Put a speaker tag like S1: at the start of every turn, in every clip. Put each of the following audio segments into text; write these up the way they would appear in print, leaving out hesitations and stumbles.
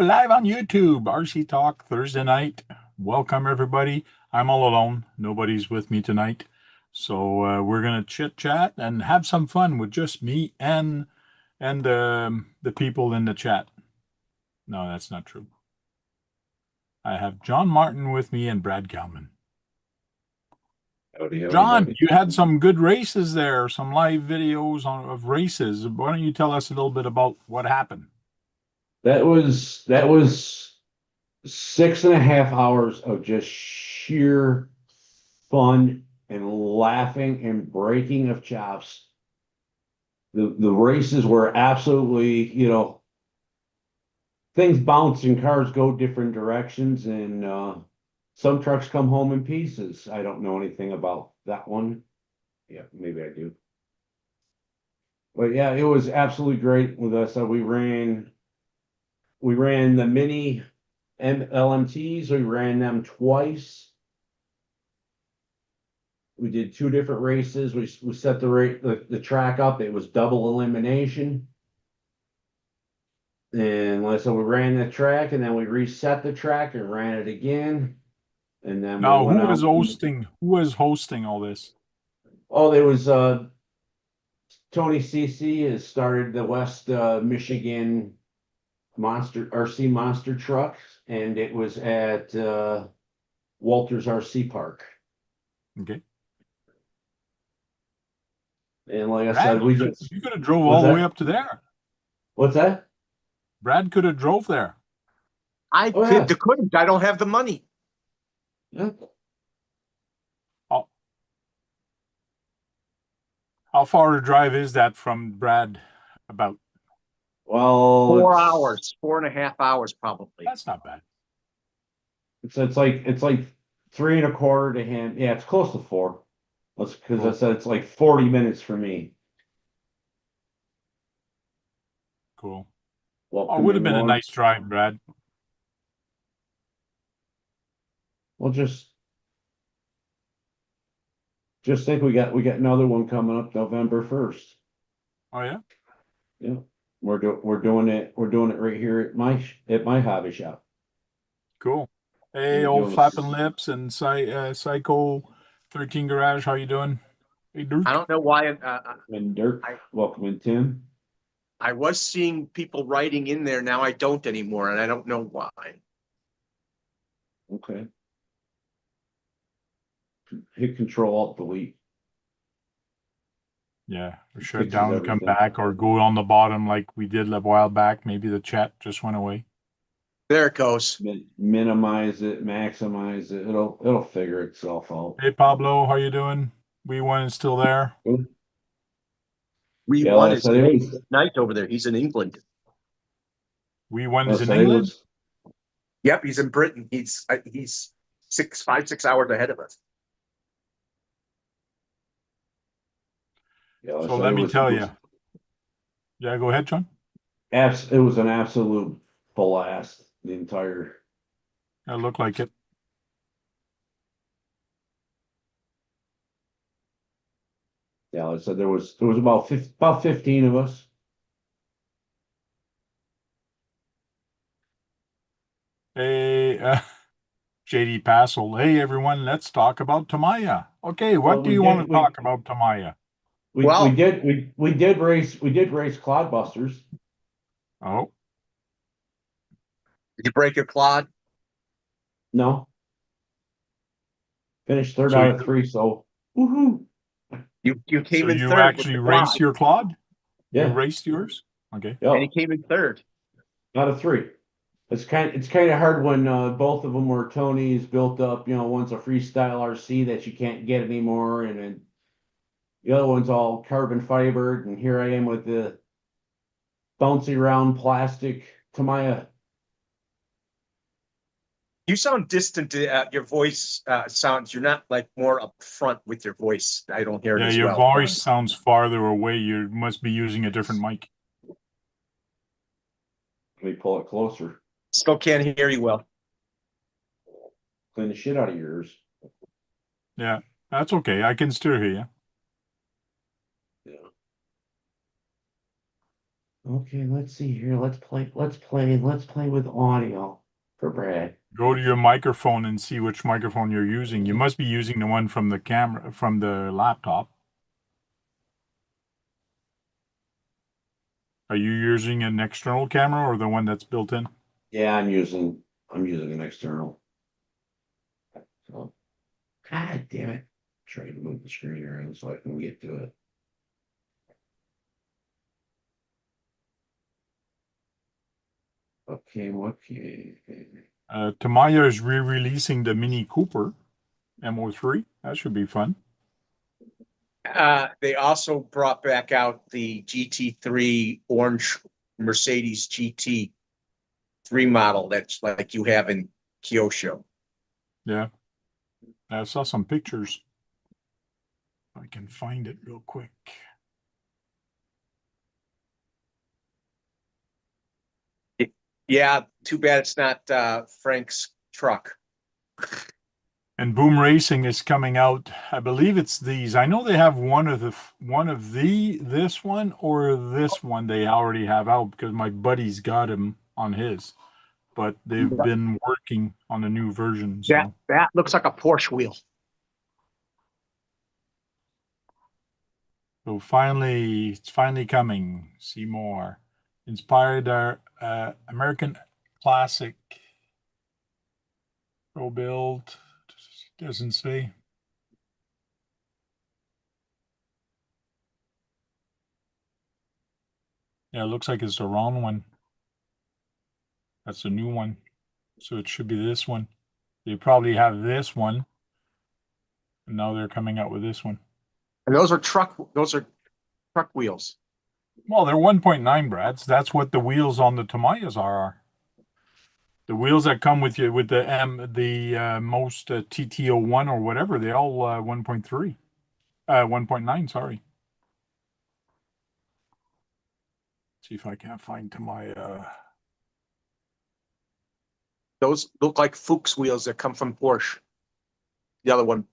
S1: Live on YouTube, RC Talk Thursday night. Welcome, everybody. I'm all alone. Nobody's with me tonight. So we're going to chit chat and have some fun with just me and the people in the chat. No, that's not true. I have John Martin with me and Brad Kalman.
S2: Howdy, howdy,
S1: John,
S2: howdy.
S1: you had some good races there, some live videos of races. Why don't you tell us a little bit about what happened?
S2: That was 6.5 hours of just sheer fun and laughing and breaking of chops. The races were absolutely, things bounce and cars go different directions, and some trucks come home in pieces. I don't know anything about that one. Yeah, maybe I do. But yeah, it was absolutely great with us. We ran the mini LMTs. We ran them twice. We did two different races. We set the track up. It was double elimination. And so we ran the track, and then we reset the track and ran it again. And then we
S1: Now,
S2: went
S1: who
S2: out.
S1: was hosting? Who was hosting all this?
S2: Oh, there was Tony CC has started the West Michigan Monster RC Monster Trucks, and it was at Walters RC Park.
S1: Okay.
S2: And like I
S1: Brad,
S2: said, we just
S1: you could have drove
S2: what's
S1: all the way
S2: that?
S1: up to there.
S2: What's that?
S1: Brad could have drove there.
S3: I
S2: Oh yeah,
S3: couldn't. I don't have the money.
S2: yeah.
S1: How, how far a drive is that from Brad? About
S2: Well,
S3: 4 hours, 4.5 hours, probably.
S1: that's not bad.
S2: it's like 3.25 to him. Yeah, it's close to 4. That's because
S1: Cool.
S2: I said it's like 40 minutes for me.
S1: Cool. Oh, it
S2: Welcome
S1: would have been a
S2: everyone.
S1: nice drive, Brad.
S2: Well, just think we got another one coming up November 1st.
S1: Oh yeah,
S2: Yeah, we're doing it right here at my hobby shop.
S1: cool. Hey,
S2: We're
S1: old
S2: doing
S1: flapping lips and Psycho 13 Garage. How you doing? Hey,
S3: I
S1: Dirk.
S3: don't know why.
S2: and Dirk.
S3: I
S2: Welcome in Tim.
S3: I was seeing people writing in there. Now I don't anymore, and I don't know why.
S2: Okay. Hit Control Alt Delete.
S1: Yeah, or shut
S2: Fixes
S1: down, come
S2: everything.
S1: back, or go on the bottom like we did a while back. Maybe the chat just went away.
S3: There it goes.
S2: Minimize it, maximize it. It'll figure itself out.
S1: Hey, Pablo, how you doing? We1 is still there.
S3: We
S2: Yeah,
S3: won
S2: like I
S3: is
S2: said,
S3: today night over there. He's in England.
S1: We1 is
S2: like I
S1: in
S2: said,
S1: England.
S3: Yep, he's in Britain. He's 5-6 hours ahead of us.
S2: Yeah, like I
S1: So
S2: said,
S1: let me tell you. Yeah, go ahead, John.
S2: it was an absolute blast. The entire.
S1: It looked like it.
S2: Yeah, like I said, there was about 15 of us.
S1: Hey, JD Passel. Hey, everyone, let's talk about Tamaya. Okay,
S2: Well,
S1: what do you want to talk about Tamaya?
S3: Well,
S2: we did race Clodbusters.
S1: Oh,
S3: did you break your quad?
S2: No, finished third
S1: so
S2: out of 3. So woohoo!
S3: You came in
S1: you
S3: third with
S1: actually
S3: the
S1: raced
S3: quad,
S1: your Claude? You
S2: Yeah,
S1: raced yours? Okay.
S3: and he
S2: yeah,
S3: came in third.
S2: out of 3. It's kind of hard when both of them were Tony's built up. One's a freestyle RC that you can't get anymore, and then the other one's all carbon fibered. And here I am with the bouncy round plastic Tamiya.
S3: You sound distant. Your voice sounds. You're not like more up front with your voice. I don't hear it
S1: Yeah,
S3: as
S1: your
S3: well.
S1: voice sounds farther away. You must be using a different mic.
S2: Let me pull it closer.
S3: Still can't hear you well.
S2: Clean the shit out of yours.
S1: Yeah, that's okay. I can still hear you.
S2: Yeah. Okay, let's see here. Let's play with audio for Brad.
S1: Go to your microphone and see which microphone you're using. You must be using the one from the camera, from the laptop. Are you using an external camera or the one that's built in?
S2: Yeah, I'm using an external. So, God damn it. Trying to move the screen around so I can get to it. Okay,
S1: Tamiya is re-releasing the Mini Cooper MO3. That should be fun.
S3: They also brought back out the GT3 orange Mercedes GT3 model that's like you have in Kyosho.
S1: Yeah. I saw some pictures. I can find it real quick.
S3: Yeah, too bad it's not Frank's truck.
S1: And Boom Racing is coming out. I believe it's these. I know they have this one or this one they already have out because my buddy's got him on his. But they've been working on a new version. So
S3: That looks like a Porsche wheel.
S1: finally, it's finally coming. See more. Inspired our American classic. Pro build. Doesn't say. Yeah, it looks like it's the wrong one. That's a new one. So it should be this one. They probably have this one. And now they're coming out with this one.
S3: And those are truck wheels.
S1: Well, they're 1.9 Brads. That's what the wheels on the Tamayas are. The wheels that come with you with the most TT01 or whatever, they all 1.3. 1.9, sorry. See if I can't find Tamaya.
S3: Those look like Fuchs wheels that come from Porsche. The other one.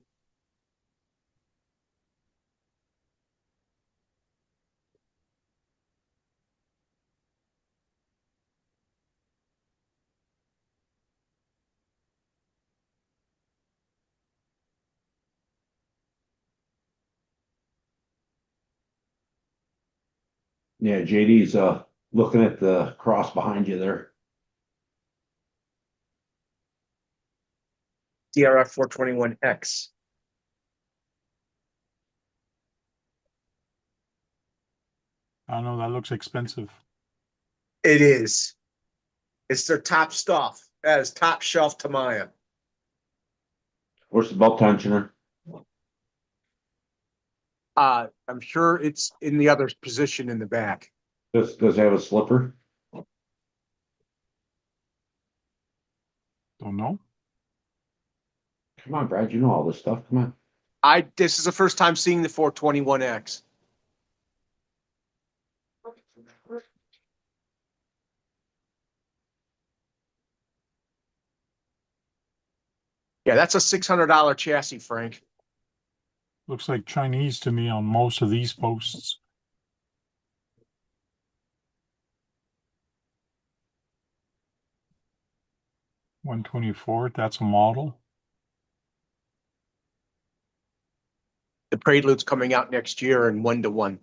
S2: Yeah, JD's looking at the cross behind you there.
S3: DRF 421X.
S1: I don't know, that looks expensive.
S3: It is. It's their top stuff. That is top shelf Tamiya.
S2: Where's the belt tensioner?
S3: I'm sure it's in the other position in the back.
S2: Does it have a slipper?
S1: Don't know.
S2: Come on, Brad, you know all this stuff. Come on.
S3: This is the first time seeing the 421X. Yeah, that's a $600 chassis, Frank.
S1: Looks like Chinese to me on most of these posts. $124, that's a model.
S3: The Prelude's coming out next year in 1-to-1.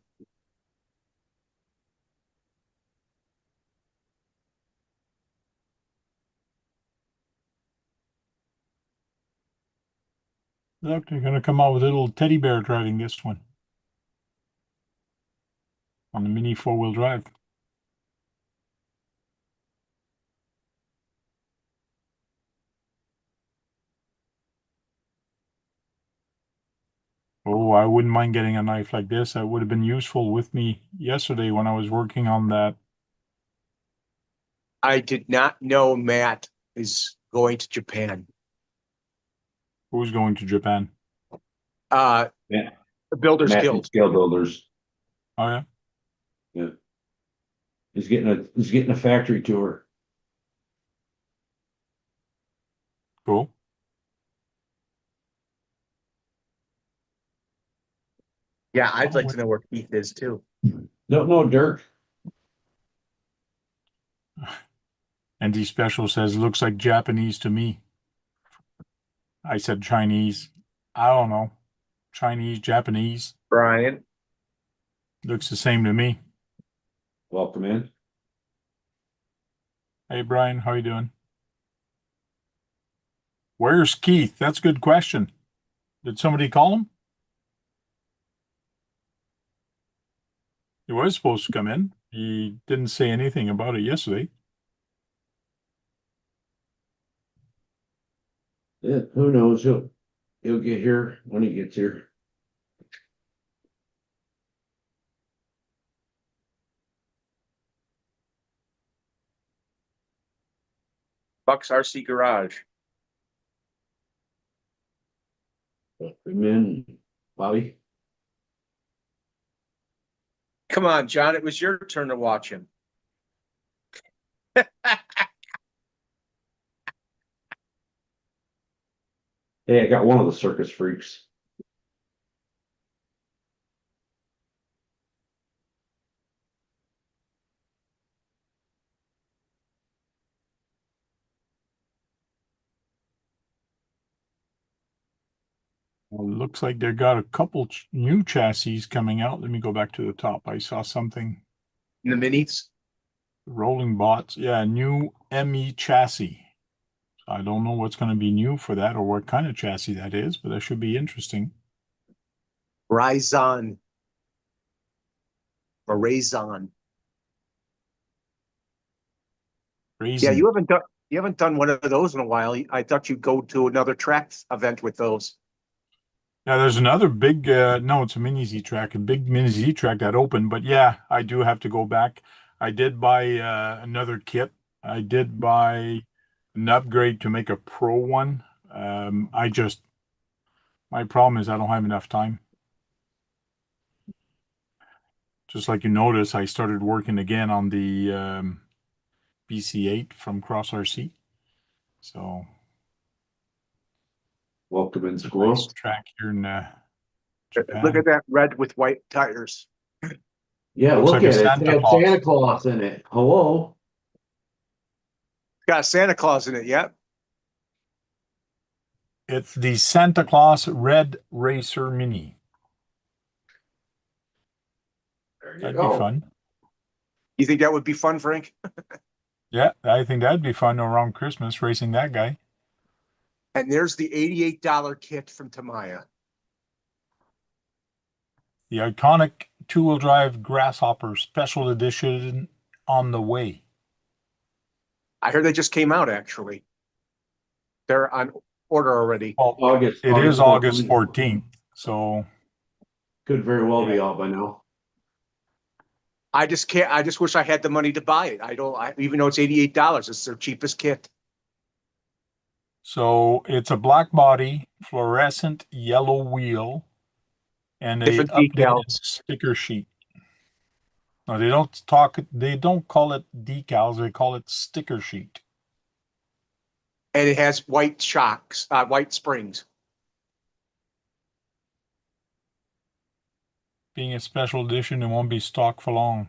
S1: Look, they're going to come out with a little teddy bear driving this one on the Mini 4-wheel drive. Oh, I wouldn't mind getting a knife like this. That would have been useful with me yesterday when I was working on that.
S3: I did not know Matt is going to Japan.
S1: Who's going to Japan?
S3: Uh,
S2: Yeah.
S3: the Builders
S2: Matt
S3: Guild.
S2: Scale Builders.
S1: Oh, yeah?
S2: Yeah. He's getting a factory tour.
S1: Cool.
S3: Yeah, I'd like to know where Keith is too.
S2: Don't know Dirk.
S1: ND Special says, looks like Japanese to me. I said Chinese. I don't know. Chinese, Japanese.
S3: Brian.
S1: Looks the same to me.
S2: Welcome in.
S1: Hey, Brian, how you doing? Where's Keith? That's a good question. Did somebody call him? He was supposed to come in. He didn't say anything about it yesterday.
S2: Yeah, who knows? He'll get here when he gets here.
S3: Bucks RC Garage.
S2: Welcome in, Bobby.
S3: Come on, John. It was your turn to watch him.
S2: Hey, I got one of the circus freaks.
S1: Well, it looks like they got a couple new chassis coming out. Let me go back to the top. I saw something.
S3: In the minis.
S1: Rolling bots. Yeah, new ME chassis. I don't know what's going to be new for that or what kind of chassis that is, but that should be interesting.
S3: Ryzon. Or Rayzon.
S1: Raisin.
S3: Yeah, you haven't done one of those in a while. I thought you'd go to another track event with those.
S1: Yeah, there's another big, no, it's a mini Z track, a big mini Z track that opened. But yeah, I do have to go back. I did buy another kit. I did buy an upgrade to make a pro one. My problem is I don't have enough time. Just like you notice, I started working again on the BC8 from Cross RC. So
S2: Welcome in,
S1: it's a
S2: Squirrel.
S1: nice track here in Japan.
S3: Look at that red with white tires.
S2: Yeah,
S1: Looks
S2: look
S1: like a
S2: at it. It
S1: Santa
S2: had
S1: Claus.
S2: Santa Claus in it. Hello.
S3: Got Santa Claus in it, yeah.
S1: It's the Santa Claus Red Racer Mini.
S2: There you
S1: That'd
S2: go.
S1: be fun.
S3: You think that would be fun, Frank?
S1: Yeah, I think that'd be fun around Christmas racing that guy.
S3: And there's the $88 kit from Tamiya.
S1: The iconic two-wheel drive Grasshopper Special Edition on the way.
S3: I heard they just came out, actually. They're on order already.
S1: Well,
S2: August.
S1: it is August
S2: 14th.
S1: 14th, so
S2: Could very well be
S1: Yeah.
S2: out by now.
S3: I just can't. I just wish I had the money to buy it. Even though it's $88, it's their cheapest kit.
S1: so it's a black body, fluorescent yellow wheel, and a
S3: Different
S1: updated
S3: decals.
S1: sticker sheet. No, they don't call it decals, they call it sticker sheet.
S3: And it has white shocks, white springs.
S1: Being a special edition, it won't be stock for long.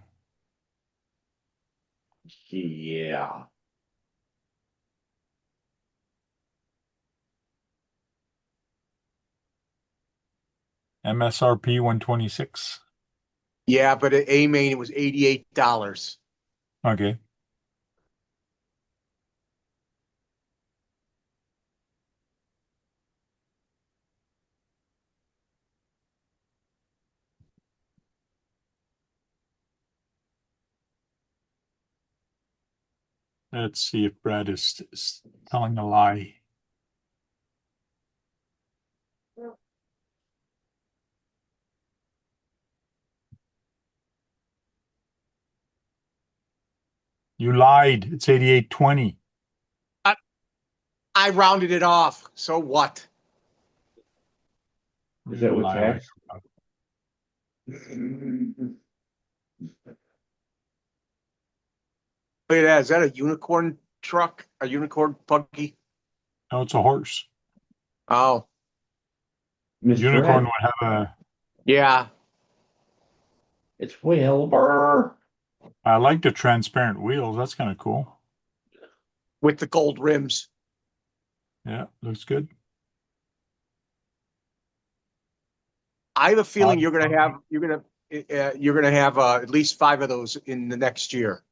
S2: Yeah.
S1: MSRP 126.
S3: Yeah, but at A-Main, it was $88.
S1: Okay. Let's see if Brad is telling a lie. You lied. It's 8820.
S3: I rounded it off. So what?
S2: Is that with
S1: Lie like
S2: tax?
S3: Look at that. Is that a unicorn truck? A unicorn buggy?
S1: No, it's a horse.
S3: Oh,
S2: Mr.
S1: Unicorn
S2: Ed,
S1: would have a.
S3: yeah.
S2: it's Wilbur.
S1: I like the transparent wheels. That's kind of cool.
S3: with the gold rims.
S1: Yeah, looks good.
S3: I have a feeling you're gonna have at least 5 of those in the next year,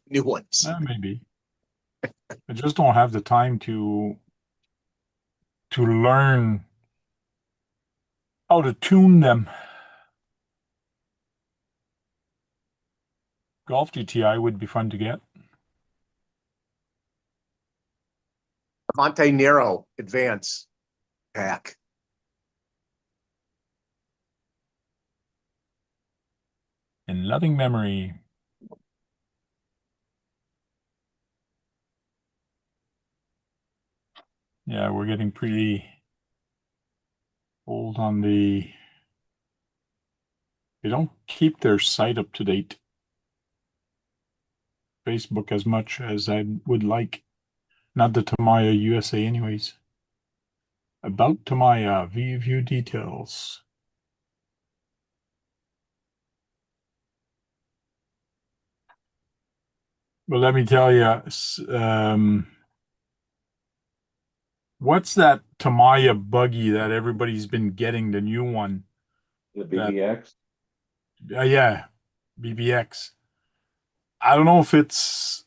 S3: new ones.
S1: Maybe. I just don't have the time to learn how to tune them. Golf GTI would be fun to get.
S3: Monte Nero Advance pack.
S1: In loving memory. Yeah, we're getting pretty old on the. They don't keep their site up to date. Facebook as much as I would like. Not the Tamiya USA anyways. About Tamiya, view details. Well, let me tell you, what's that Tamiya buggy that everybody's been getting, the new one?
S2: The BBX.
S1: Yeah, BBX. I don't know if it's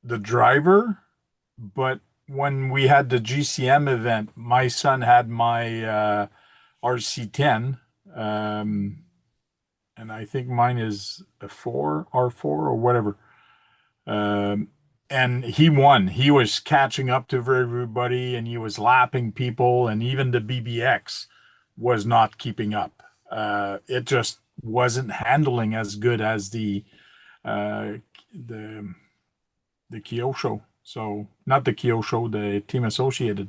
S1: the driver, but when we had the GCM event, my son had my RC10, and I think mine is a R4 or whatever. And he won. He was catching up to everybody, and he was lapping people, and even the BBX was not keeping up. It just wasn't handling as good as uh, the the Kyosho. So not the Kyosho, the Team Associated.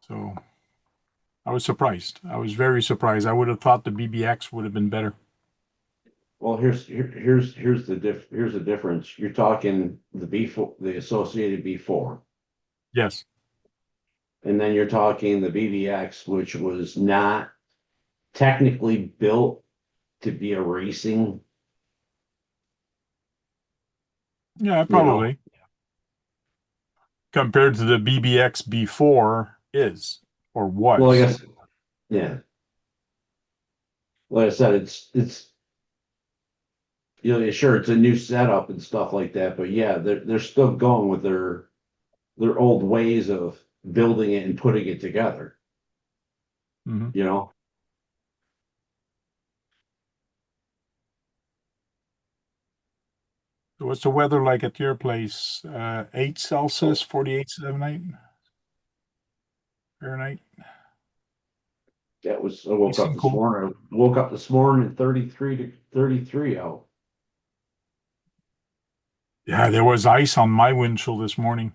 S1: So I was surprised. I was very surprised. I would have thought the BBX would have been better.
S2: Well, here's the difference. You're talking the B4, the associated B4,
S1: Yes.
S2: and then you're talking the BBX, which was not technically built to be a racing.
S1: Yeah,
S2: You know,
S1: probably. Compared to the BBX before is or
S2: well, I
S1: was.
S2: guess, yeah. Like I said, it's sure it's a new setup and stuff like that, but yeah, they're still going with their old ways of building it and putting it together.
S1: Mhm.
S2: You know,
S1: So what's the weather like at your place? 8 Celsius, 48 Fahrenheit.
S2: that was I
S1: Nice and cool.
S2: woke up this morning at 33 to 33 out.
S1: Yeah, there was ice on my windshield this morning.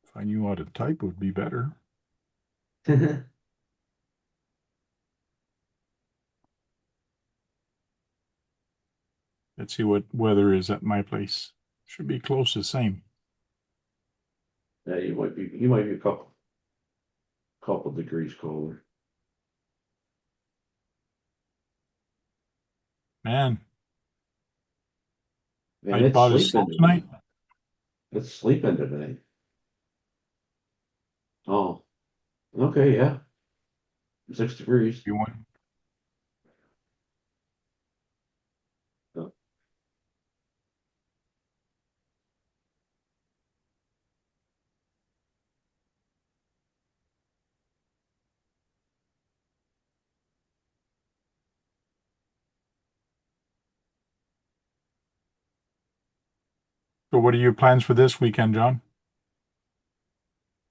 S1: If I knew how to type, it would be better. Let's see what weather is at my place. Should be close to the same.
S2: Yeah, you might be a couple degrees colder.
S1: Man,
S2: Man,
S1: I
S2: it's
S1: bought a snow
S2: sleeping today.
S1: tonight.
S2: It's sleeping today. Oh, okay, yeah. 6 degrees.
S1: You want?
S2: So
S1: So what are your plans for this weekend, John?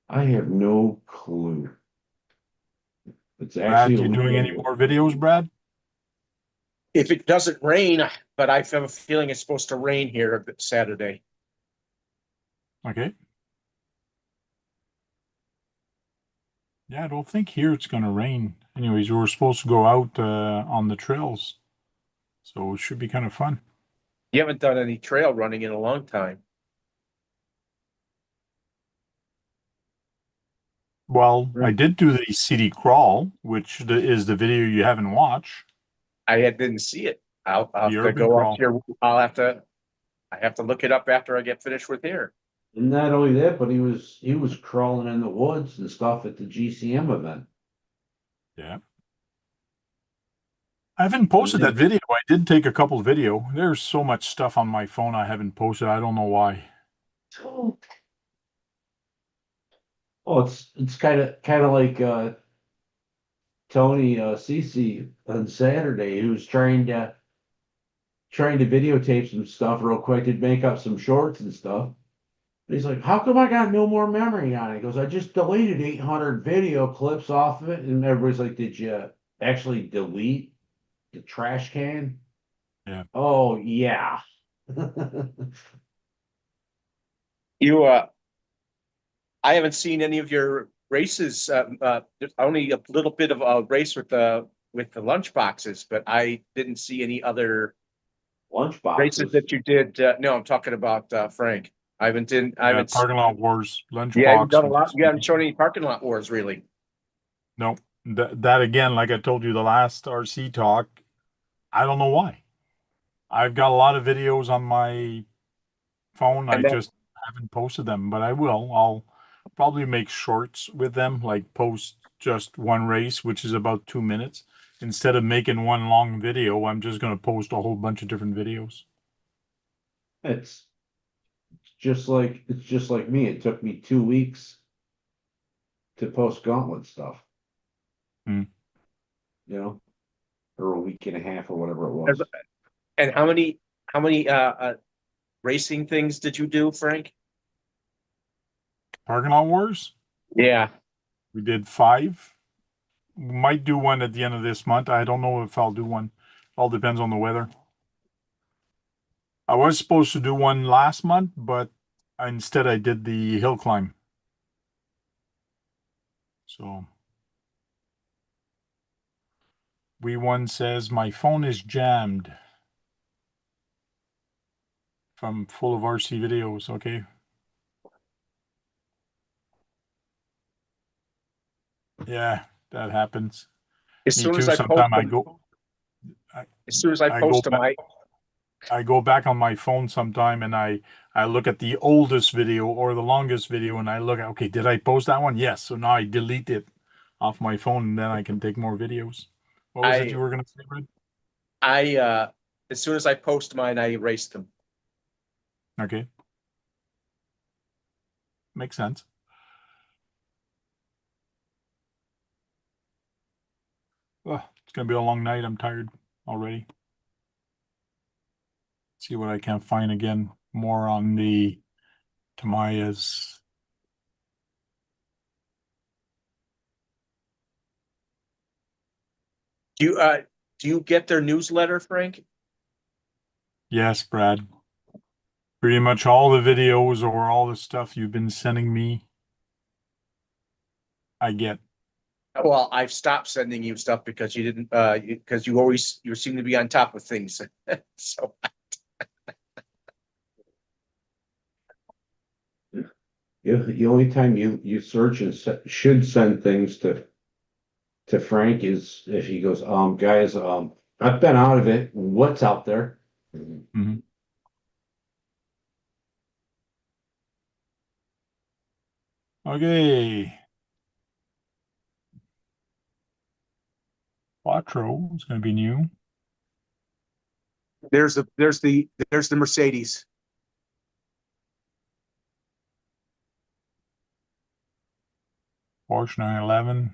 S2: I have no clue. It's actually
S1: Brad,
S2: a
S1: you doing any
S2: weekend.
S1: more videos, Brad?
S3: If it doesn't rain, but I have a feeling it's supposed to rain here Saturday.
S1: Okay. Yeah, I don't think here it's going to rain. Anyways, we were supposed to go out on the trails, so it should be kind of fun.
S3: You haven't done any trail running in a long time.
S1: Well, I
S2: Right.
S1: did do the city crawl, which is the video you haven't watched,
S3: didn't see it. I'll
S1: the
S3: have to
S1: urban
S3: go up
S1: crawl.
S3: here. I have to look it up after I get finished with here.
S2: And not only that, but he was crawling in the woods and stuff at the GCM event.
S1: Yeah. I haven't posted that video. I did take a couple video. There's so much stuff on my phone I haven't posted. I don't know why.
S2: Oh, it's kind of like Tony Cece on Saturday, who's trying to videotape some stuff real quick to make up some shorts and stuff. He's like, "How come I got no more memory on it?" He goes, "I just deleted 800 video clips off of it." And everybody's like, "Did you actually delete the trash can?"
S1: Yeah.
S2: Oh yeah.
S3: You, I haven't seen any of your races. Only a little bit of a race with the lunch boxes, but I didn't see any other
S2: Lunch
S3: races
S2: boxes.
S3: that you did. No, I'm talking about Frank. I
S1: Yeah,
S3: haven't.
S1: parking lot wars,
S3: Yeah, you've
S1: lunchbox.
S3: done a lot. You haven't shown any parking lot wars, really.
S1: No, that again, like I told you the last RC talk, I don't know why. I've got a lot of videos on my phone. I
S3: And then
S1: just haven't posted them, but I will. I'll probably make shorts with them, like post just one race, which is about 2 minutes. Instead of making one long video, I'm just going to post a whole bunch of different videos.
S2: It's it's just like me. It took me 2 weeks to post gauntlet stuff,
S1: Hmm.
S2: or a week and a half or whatever it
S3: there's-
S2: was.
S3: and how many racing things did you do, Frank?
S1: Parking lot wars,
S3: Yeah.
S1: we did 5. Might do one at the end of this month. I don't know if I'll do one. All depends on the weather. I was supposed to do one last month, but instead I did the hill climb. So we1 says my phone is jammed from full of RC videos. Okay. Yeah, that happens.
S3: As
S1: Me
S3: soon as
S1: too.
S3: I post
S1: Sometime
S3: them,
S1: I,
S3: as soon as I
S1: I go
S3: post them,
S1: back, I go back on my phone sometime and I look at the oldest video or the longest video and I look at, okay, did I post that one? Yes. So now I delete it off my phone and then I can take more videos. What was it
S3: I
S1: you were gonna say, Red?
S3: as soon as I post mine, I erase them.
S1: Okay. Makes sense. Ugh, it's gonna be a long night. I'm tired already. See what I can find again. More on the Tamaya's.
S3: Do you get their newsletter, Frank?
S1: Yes, Brad. Pretty much all the videos or all the stuff you've been sending me, I get.
S3: Well, I've stopped sending you stuff because you didn't because you seem to be on top of things. So
S2: The only time you search and should send things to Frank is if he goes, guys, I've been out of it. What's out there?
S1: Mhm. Okay. Quattro is going to be new.
S3: there's the Mercedes.
S1: Porsche 911.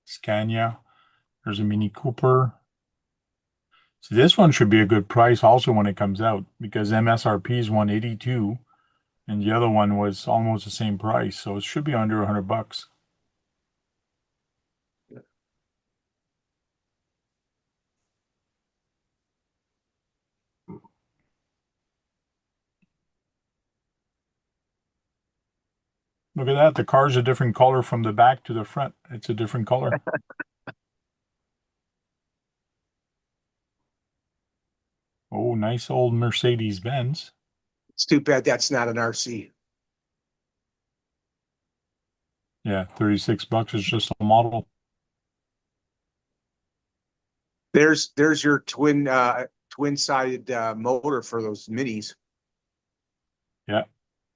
S1: Scania. There's a Mini Cooper. So this one should be a good price also when it comes out because MSRP is 182 and the other one was almost the same price. So it should be under $100. Look at that. The car's a different color from the back to the front. It's a different color. Oh, nice old Mercedes Benz.
S3: It's too bad that's not an RC.
S1: Yeah, $36 is just a model.
S3: There's your twin-sided motor for those minis.
S1: Yeah,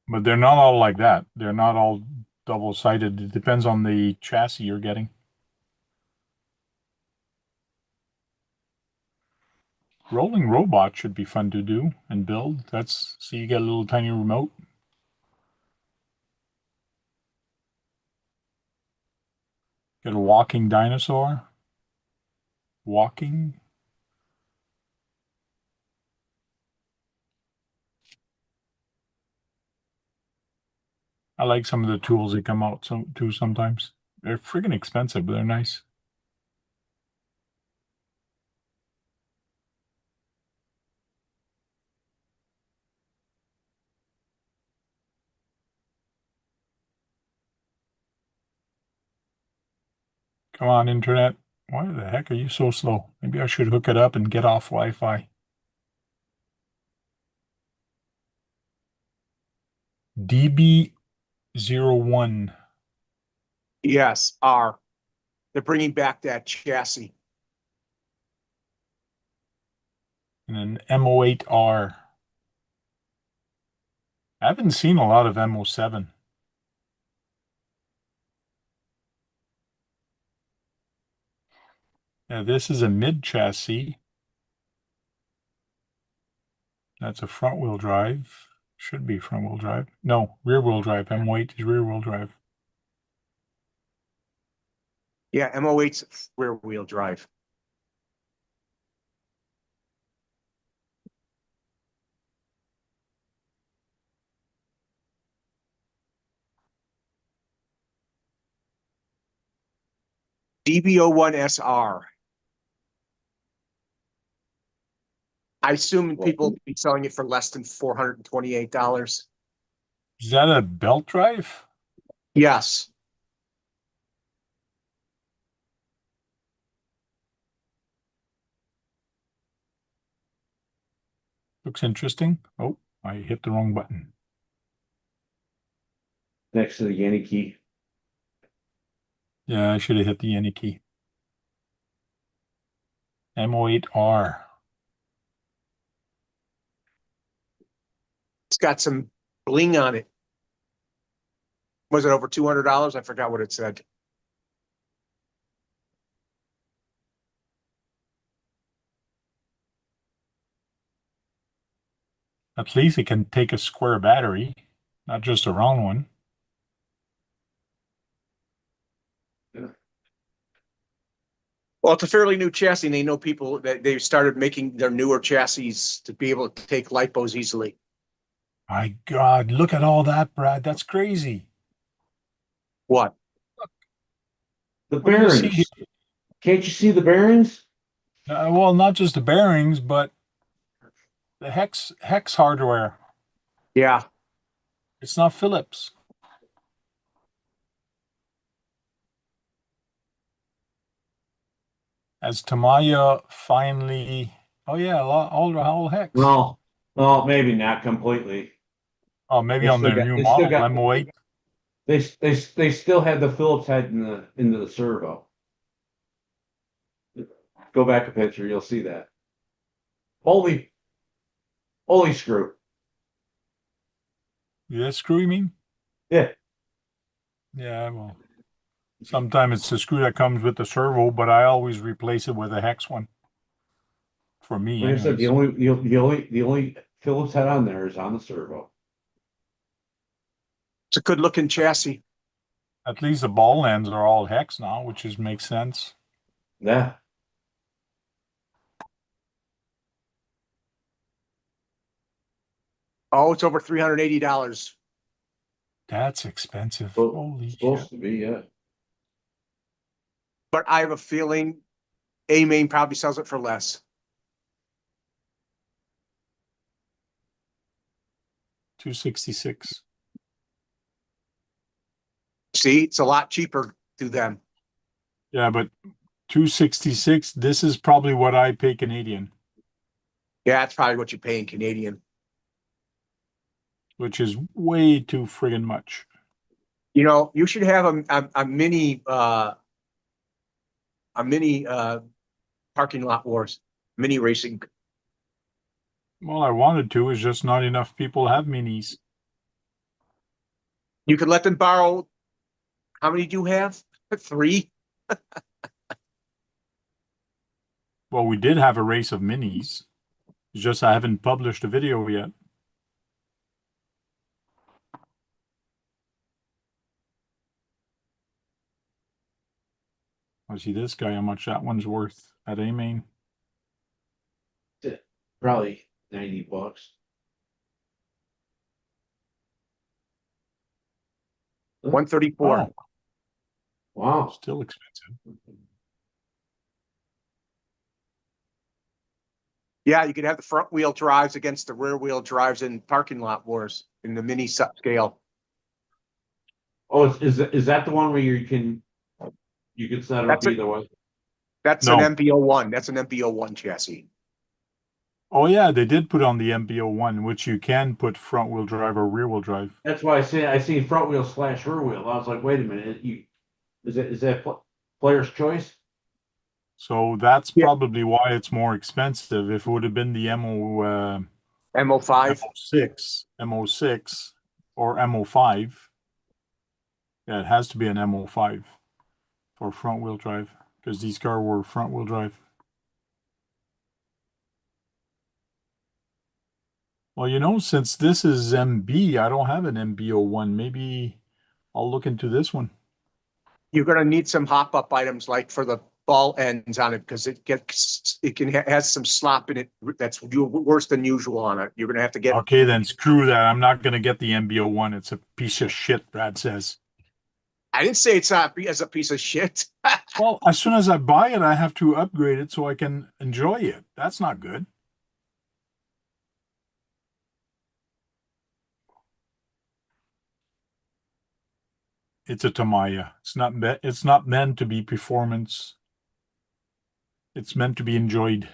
S1: but they're not all like that. They're not all double-sided. It depends on the chassis you're getting. Rolling robot should be fun to do and build. So you get a little tiny remote. Get a walking dinosaur. Walking. I like some of the tools that come out too sometimes. They're friggin' expensive, but they're nice. Come on, internet. Why the heck are you so slow? Maybe I should hook it up and get off Wi-Fi. DB01
S3: Yes, R. They're bringing back that chassis.
S1: and an M08R. I haven't seen a lot of M07. Yeah, this is a mid chassis. That's a front wheel drive. Should be front wheel drive. No, rear wheel drive. M08 is rear wheel drive.
S3: Yeah, M08's rear wheel drive. DB01SR. I assume people will be selling it for less than $428.
S1: Is that a belt drive?
S3: Yes.
S1: Looks interesting. Oh, I hit the wrong button.
S2: Next to the Yankee key.
S1: Yeah, I should have hit the any key. M08R.
S3: It's got some bling on it. Was it over $200? I forgot what it said.
S1: At least it can take a square battery, not just a round one.
S3: Well, it's a fairly new chassis, and they know people that they've started making their newer chassis to be able to take lipos easily.
S1: My God, look at all that, Brad. That's crazy.
S3: What?
S2: The
S1: What do you see
S2: bearings.
S1: here?
S2: Can't you see the bearings?
S1: Well, not just the bearings, but the hex hardware.
S3: Yeah.
S1: It's not Phillips. As Tamiya finally, oh yeah, all hex.
S2: Well, well, maybe not completely.
S1: Oh, maybe
S2: They
S1: on
S2: still
S1: their
S2: got.
S1: new
S2: They still
S1: model,
S2: got.
S1: M08.
S2: They still had the Phillips head into the servo. Go back a picture, you'll see that. Holy, holy screw!
S1: Yeah, screw you mean?
S2: Yeah,
S1: Yeah, well, sometimes it's the screw that comes with the servo, but I always replace it with a hex one. For me,
S2: like I said,
S1: anyways.
S2: the only Phillips head on there is on the servo.
S3: It's a good looking chassis.
S1: At least the ball ends are all hex now, which is makes sense.
S2: Yeah,
S3: Oh, it's over $380.
S1: That's expensive.
S2: well,
S1: Holy shit.
S2: supposed to be. Yeah,
S3: But I have a feeling A-Main probably sells it for less.
S1: 266.
S3: See, it's a lot cheaper to them.
S1: Yeah, but 266, this is probably what I pay Canadian,
S3: Yeah, that's probably what you pay in Canadian.
S1: which is way too friggin' much.
S3: You know, you should have a mini parking lot wars, mini racing.
S1: Well, I wanted to, it's just not enough people have minis.
S3: You could let them borrow. How many do you have? 3?
S1: Well, we did have a race of minis. It's just I haven't published a video yet. I see this guy, how much that one's worth at A-Main.
S2: Probably $90.
S3: 134.
S1: Oh,
S2: Wow.
S1: still expensive.
S3: Yeah, you could have the front wheel drives against the rear wheel drives in parking lot wars in the mini scale.
S2: Oh, is that the one where you can set it up
S3: That's
S2: either way?
S3: That's
S1: No.
S3: an MB-01. That's an MB-01 chassis.
S1: Oh yeah, they did put on the MB-01, which you can put front wheel drive or rear wheel drive.
S2: That's why I see front wheel / rear wheel. I was like, wait a minute, is that player's choice?
S1: So that's
S3: Yeah.
S1: probably why it's more expensive. If it would have been the
S3: MO5.
S1: MO6 or MO5, yeah, it has to be an MO5 for front wheel drive because these cars were front wheel drive. Well, you know, since this is MB, I don't have an MB-01. Maybe I'll look into this one.
S3: You're going to need some hop-up items like for the ball ends on it because has some slop in it that's worse than usual on it. You're going to have to get.
S1: Okay, then screw that. I'm not going to get the MB-01. It's a piece of shit, Brad says.
S3: I didn't say it's not as a piece of shit.
S1: Well, as soon as I buy it, I have to upgrade it so I can enjoy it. That's not good. It's a Tamiya. It's not meant to be performance. It's meant to be enjoyed.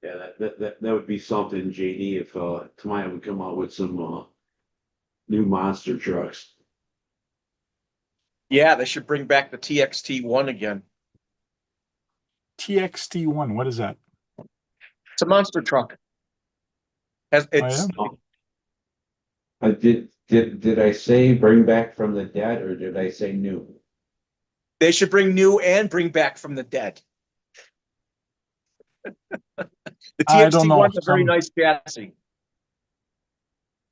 S2: Yeah, that would be something, JD, if Tamiya would come out with some new monster trucks.
S3: Yeah, they should bring back the TXT-1 again.
S1: TXT-1, what is that?
S3: It's a monster truck. It's
S2: Did I say bring back from the dead or did I say new?
S3: They should bring new and bring back from the dead. The
S1: I don't know.
S3: TXT-1 is a very nice chassis.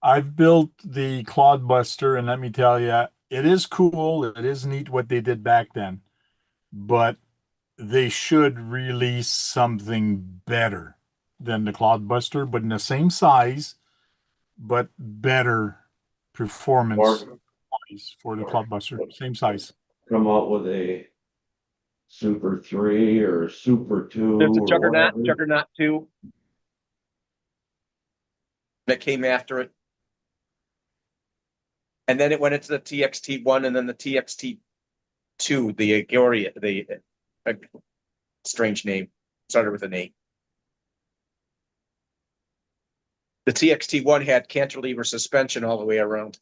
S1: I've built the Clodbuster, and let me tell you, it is cool. It is neat what they did back then, but they should release something better than the Clodbuster, but in the same size, but better performance for the Clodbuster. Same size.
S2: Come out with a Super 3 or Super 2
S3: There's a
S2: or
S3: Juggernaut,
S2: whatever.
S3: Juggernaut 2 that came after it. And then it went into the TXT-1 and then the TXT-2, the Agoria, the strange name, started with an A. The TXT-1 had cantilever suspension all the way around.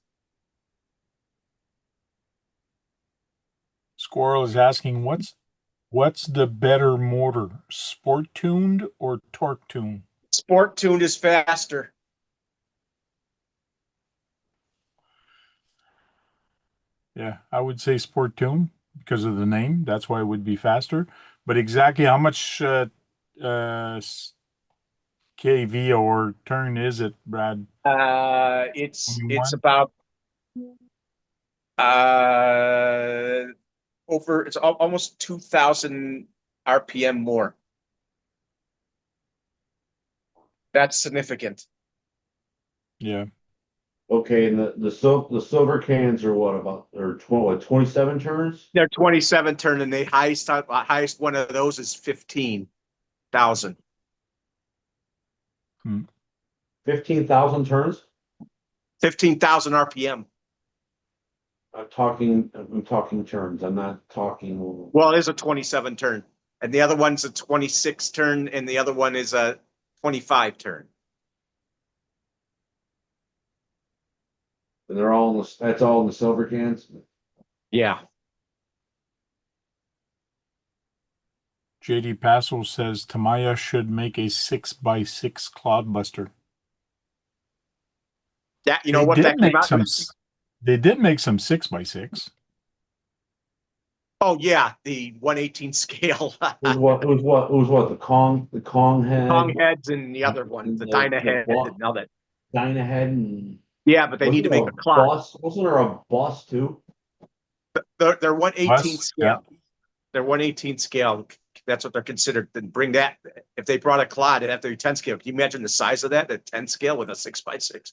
S1: Squirrel is asking, what's the better motor, sport tuned or torque tuned?
S3: Sport tuned is faster.
S1: Yeah, I would say sport tune because of the name. That's why it would be faster. But exactly how much kV or turn is it, Brad?
S3: It's about it's almost 2,000 RPM more. That's significant.
S1: Yeah.
S2: Okay, and the silver cans are what about, or 27 turns?
S3: They're 27 turn, and the highest one of those is 15,000.
S2: 15,000 turns?
S3: 15,000 RPM.
S2: I'm talking turns. I'm not talking.
S3: Well, it is a 27 turn, and the other one's a 26 turn, and the other one is a 25 turn.
S2: And they're all in the, that's all in the silver cans.
S3: Yeah.
S1: JD Passo says Tamaya should make a 6x6 clodbuster.
S3: That, you know
S1: They
S3: what,
S1: did
S3: that came
S1: make
S3: out.
S1: some. They did make some 6x6.
S3: Oh yeah, the 1/18 scale.
S2: It was what the Kong
S3: Kong
S2: head
S3: heads and the other one,
S2: and
S3: the Dyna
S2: the
S3: head and all that.
S2: Dynahead and
S3: Yeah, but they need
S2: wasn't
S3: to
S2: there
S3: make
S2: a
S3: a clock.
S2: bus? Wasn't there a bus too?
S3: They're 1/18
S1: Plus, yeah.
S3: scale. They're 1/18 scale. That's what they're considered. Then bring that. If they brought a clod, it'd have to be 10 scale. Can you imagine the size of that? The 10 scale with a 6x6.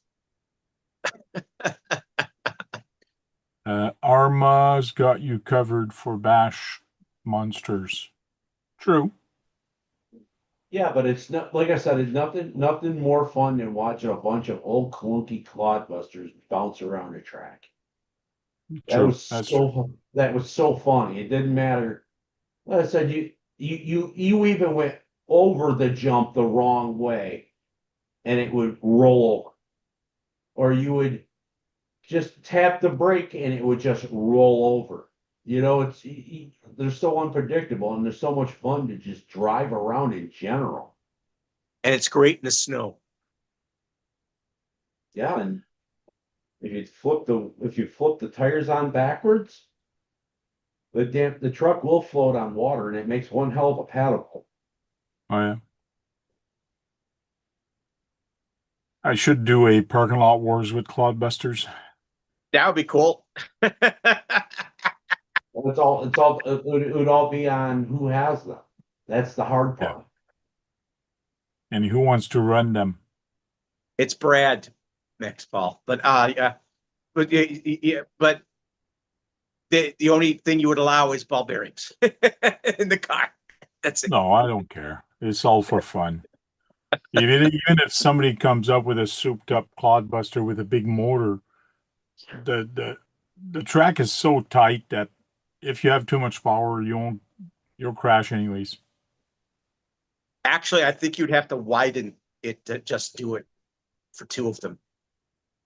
S1: Arma's got you covered for bash monsters. True.
S2: Yeah, but it's not like I said, it's nothing more fun than watching a bunch of old clunky clodbusters bounce around a track.
S1: True. That's true.
S2: That was so funny. It didn't matter. Like I said, you even went over the jump the wrong way and it would roll over. Or you would just tap the brake and it would just roll over. You know, they're so unpredictable and they're so much fun to just drive around in general.
S3: And it's great in the snow.
S2: Yeah, and if you flip the tires on backwards, the truck will float on water and it makes one hell of a paddle.
S1: Oh yeah. I should do a parking lot wars with clodbusters.
S3: That would be cool.
S2: It would all be on who has them. That's the hard
S1: Yeah.
S2: part.
S1: And who wants to run them?
S3: It's Brad next fall, but yeah, but yeah, but the only thing you would allow is ball bearings in the car. That's it.
S1: No, I don't care. It's all for fun. Even if somebody comes up with a souped up clodbuster with a big motor, the track is so tight that if you have too much power, you'll crash anyways.
S3: Actually, I think you'd have to widen it to just do it for two of them.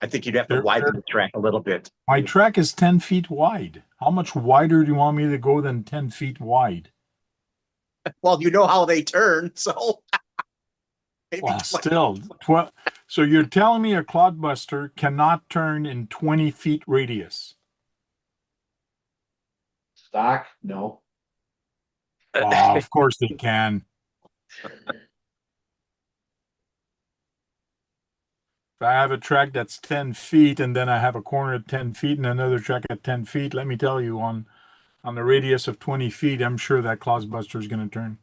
S3: I think you'd have to widen the track a little bit.
S1: My track is 10 feet wide. How much wider do you want me to go than 10 feet wide?
S3: Well, you know how they turn, so maybe
S1: Well,
S3: 20.
S1: still 12. So you're telling me a clodbuster cannot turn in 20 feet radius?
S2: Stock? No.
S1: Well, of course they can. If I have a track that's 10 feet and then I have a corner at 10 feet and another track at 10 feet, let me tell you, on the radius of 20 feet, I'm sure that clodbuster is going to turn.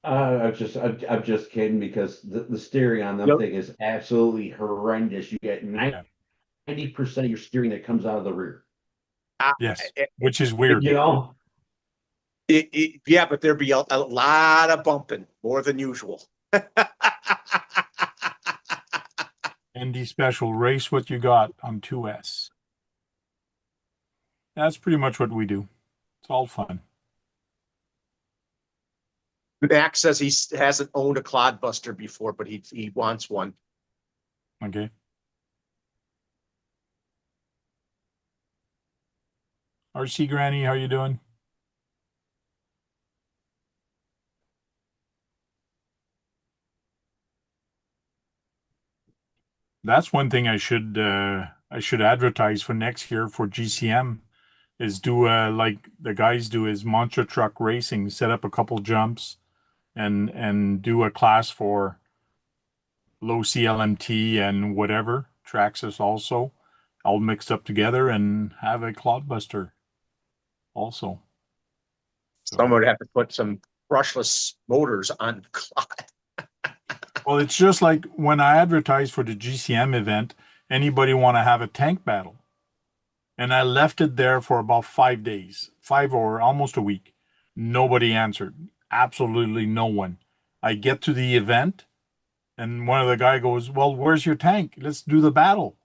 S2: I'm just kidding because the steering on them
S3: Yep.
S2: thing is absolutely horrendous. You get 90% of your steering that comes out of the rear.
S1: Yes, which is weird.
S2: You know?
S3: Yeah, but there'd be a lot of bumping, more than usual.
S1: ND Special, race what you got on 2S. That's pretty much what we do. It's all fun.
S3: Max says he hasn't owned a clodbuster before, but he wants one.
S1: Okay. RC Granny, how you doing? That's one thing I should advertise for next year for GCM is do like the guys do is monster truck racing, set up a couple jumps and do a class for low CLMT and whatever Traxxas also all mixed up together and have a clodbuster also.
S3: Someone would have to put some brushless motors on the clod.
S1: Well, it's just like when I advertised for the GCM event, anybody want to have a tank battle? And I left it there for about 5 days, 5 or almost a week. Nobody answered. Absolutely no one. I get to the event and one of the guy goes, "Well, where's your tank? Let's do the battle."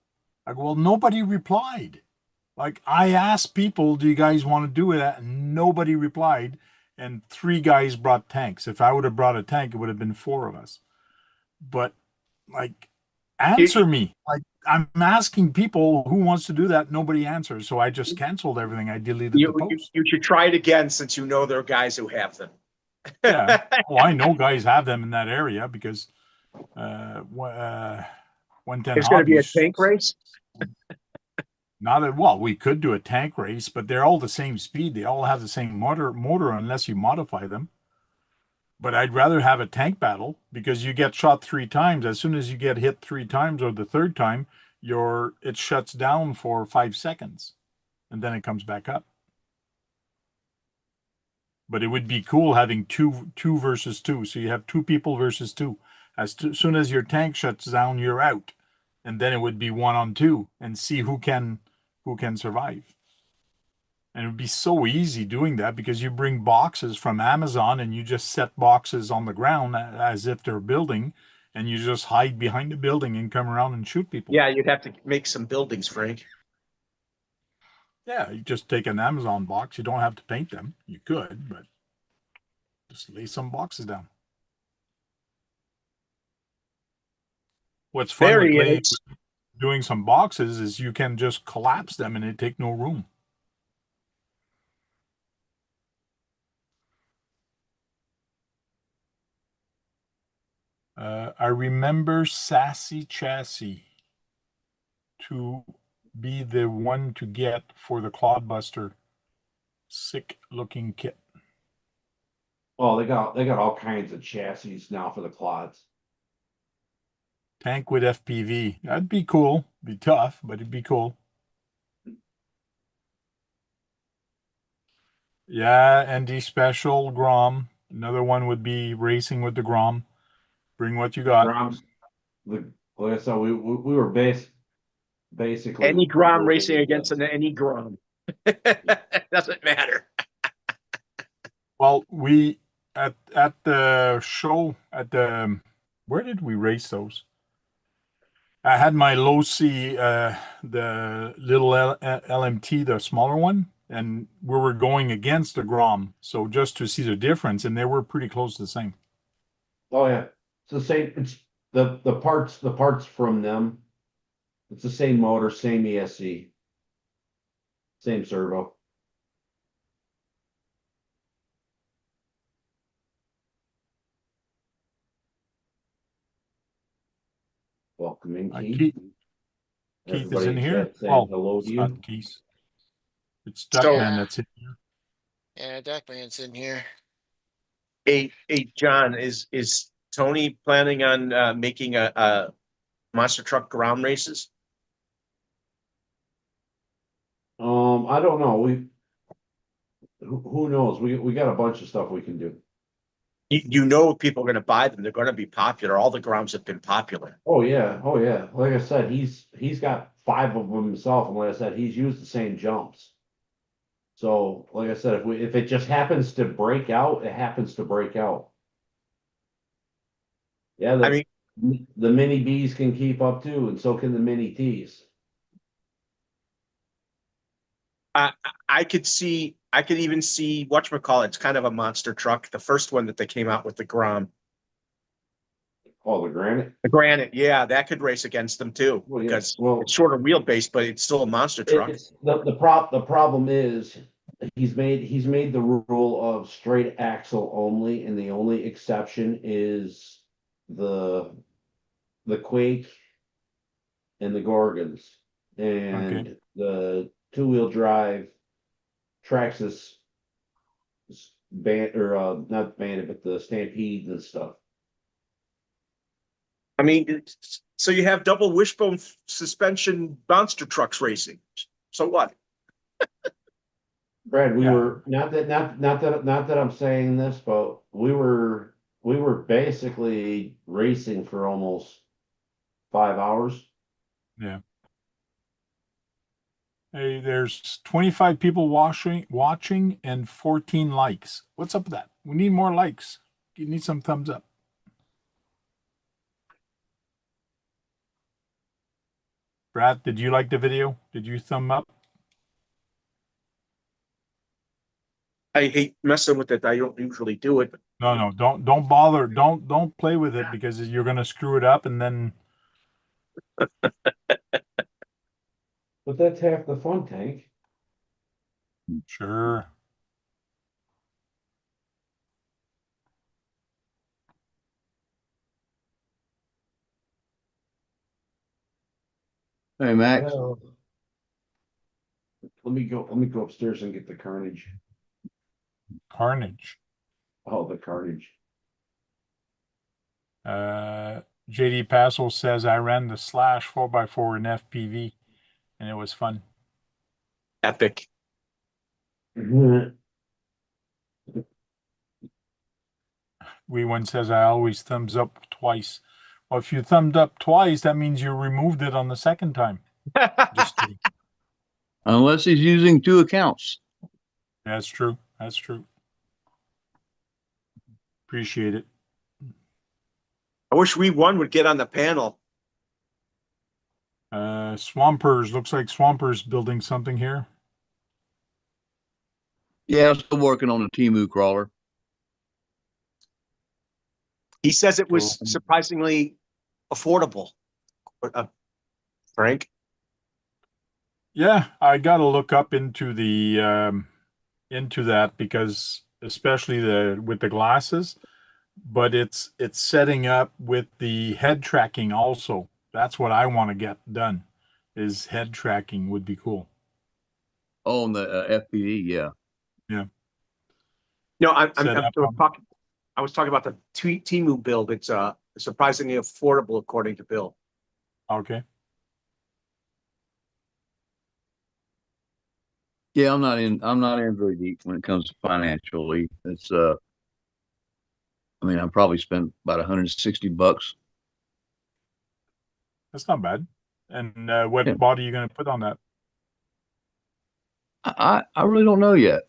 S1: I go, "Well, nobody replied." Like I asked people, "Do you guys want to do it?" And nobody replied. And 3 guys brought tanks. If I would have brought a tank, it would have been 4 of us. But like answer me. Like I'm asking people who wants to do that. Nobody answers. So I just canceled everything. I deleted the post.
S3: You should try it again since you know there are guys who have them.
S1: Yeah. Oh, I know guys have them in that area because uh, 110
S3: There's going to be a
S1: Hobbies.
S3: tank race.
S1: Not that well, we could do a tank race, but they're all the same speed. They all have the same motor unless you modify them. But I'd rather have a tank battle because you get shot 3 times. As soon as you get hit 3 times or the third time, it shuts down for 5 seconds and then it comes back up. But it would be cool having two versus two. So you have 2 people versus 2. Soon as your tank shuts down, you're out. And then it would be 1-on-2 and see who can survive. And it would be so easy doing that because you bring boxes from Amazon and you just set boxes on the ground as if they're building, and you just hide behind the building and come around and shoot people.
S3: Yeah, you'd have to make some buildings, Frank.
S1: Yeah, you just take an Amazon box. You don't have to paint them. You could, but just lay some boxes down. What's fun
S3: There he
S1: with
S3: is.
S1: doing some boxes is you can just collapse them and they take no room. I remember Sassy Chassis to be the one to get for the Clodbuster. Sick looking kit.
S2: Oh, they got all kinds of chassis now for the clods.
S1: Tank with FPV. That'd be cool. Be tough, but it'd be cool. Yeah, ND Special, Grom. Another one would be racing with the Grom. Bring what you got.
S2: Groms, like I said, we were basically
S3: Any Grom racing against any Grom. Doesn't matter.
S1: Well, we at the show at the where did we race those? I had my low C, the little LMT, the smaller one, and we were going against the Grom. So just to see the difference, and they were pretty close to the same.
S2: Oh yeah, it's the same. It's the parts from them. It's the same motor, same ESC, same servo. Welcome in, Keith.
S1: Keith is in here.
S2: Saying hello to
S1: it's
S2: you.
S1: not Keith. It's
S3: So-
S1: Duckman that's in here.
S4: Yeah, Duckman's in here.
S3: Hey, John, is Tony planning on making a monster truck ground races?
S2: I don't know. Who knows? We got a bunch of stuff we can do.
S3: You know people are going to buy them. They're going to be popular. All the grounds have been popular.
S2: Oh yeah. Like I said, he's got 5 of them himself, and like I said, he's used the same jumps. So, like I said, if it just happens to break out, it happens to break out. Yeah,
S3: I mean,
S2: the mini Bs can keep up too, and so can the mini Ts.
S3: I could even see whatchamacallit. It's kind of a monster truck. The first one that they came out with, the Grom.
S2: Oh, the Granite.
S3: The Granite, yeah, that could race against them too,
S2: Well, yeah.
S3: because
S2: Well,
S3: it's shorter wheelbase, but it's still a monster truck.
S2: The problem is he's made the rule of straight axle only, and the only exception is the Quake and the Gorgons, and the 2-wheel drive Traxxas band, or not Bandit, but the Stampede and stuff.
S3: I mean, so you have double wishbone suspension monster trucks racing. So what?
S2: Brad, we were not that I'm saying this, but we were basically racing for almost 5 hours.
S1: Yeah. Hey, there's 25 people watching and 14 likes. What's up with that? We need more likes. You need some thumbs up. Brad, did you like the video? Did you thumb up?
S3: I hate messing with it. I don't usually do it.
S1: No, don't bother. Don't play with it because you're gonna screw it up, and then
S2: But that's half the fun, Tank.
S1: Sure.
S5: Hey, Max.
S4: Hello.
S2: Let me go upstairs and get the carnage.
S1: Carnage.
S2: Oh, the carnage.
S1: JD Passo says I ran the slash 4x4 in FPV and it was fun.
S3: Epic.
S1: One says I always thumbs up twice. Well, if you thumbed up twice, that means you removed it on the second time. Just kidding.
S5: Unless he's using 2 accounts.
S1: That's true. That's true. Appreciate it.
S3: I wish we one would get on the panel.
S1: Swampers, looks like Swampers building something here.
S5: Yeah, I'm still working on the Temu crawler.
S3: He says it was
S1: Cool.
S3: surprisingly affordable. Frank?
S1: Yeah, I got to look up into into that because especially with the glasses, but it's setting up with the head tracking also. That's what I want to get done. Is head tracking would be cool.
S5: Oh, on the FPV, yeah.
S1: Yeah.
S3: No,
S1: Set up on-
S3: talking. I was talking about the Temu build. It's surprisingly affordable according to Bill.
S1: Okay.
S5: Yeah, I'm not in very deep when it comes to financially. It's I mean, I probably spent about $160.
S1: That's not bad. And what
S5: Yeah.
S1: body are you going to put on that?
S5: I really don't know yet.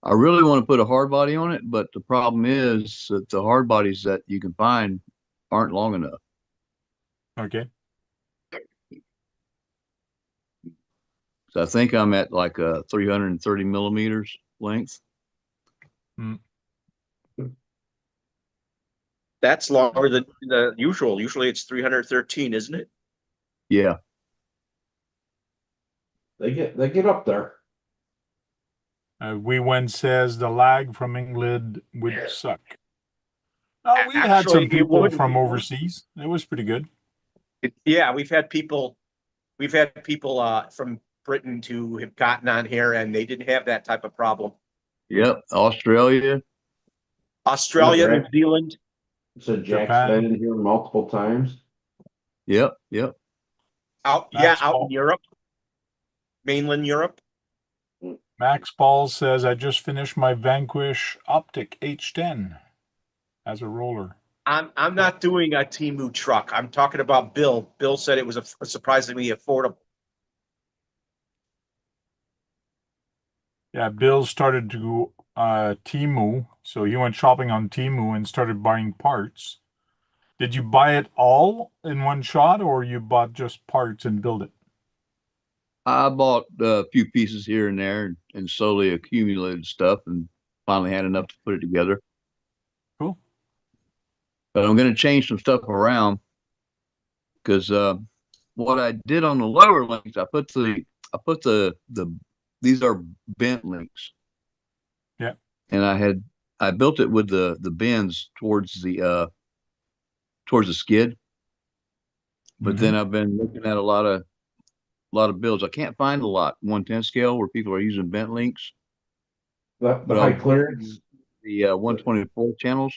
S5: I really want to put a hard body on it, but the problem is that the hard bodies that you can find aren't long enough.
S1: Okay.
S5: So I think I'm at like a 330 millimeters length.
S3: That's longer than the usual. Usually it's 313, isn't it?
S5: Yeah.
S2: They get up there.
S1: One says the lag from England would suck. Oh, we had
S3: Actually,
S1: some
S3: it
S1: people
S3: wouldn't.
S1: from overseas. It was pretty good.
S3: Yeah, we've had people from Britain who have gotten on here and they didn't have that type of problem.
S5: Yep. Australia.
S3: Australia,
S2: Yeah,
S3: New Zealand.
S2: So Jack's
S1: Japan.
S2: been in here multiple times.
S5: Yep. Yep.
S3: Out
S1: Max
S3: in
S1: Paul.
S3: Europe. Mainland Europe.
S1: Max Paul says, I just finished my Vanquish Optic H10 as a roller.
S3: I'm not doing a Temu truck. I'm talking about Bill. Bill said it was a surprisingly affordable.
S1: Yeah, Bill started to Temu, so he went shopping on Temu and started buying parts. Did you buy it all in one shot, or you bought just parts and build it?
S5: I bought a few pieces here and there and slowly accumulated stuff and finally had enough to put it together.
S1: Cool.
S5: But I'm going to change some stuff around because what I did on the lower links, I put the these are bent links.
S1: Yeah.
S5: And I built it with the bends towards the skid. But then I've been looking at a lot of builds. I can't find a lot 110 scale where people are using bent links.
S2: The
S5: But
S2: high
S5: I'm
S2: clearance.
S5: the 124 channels,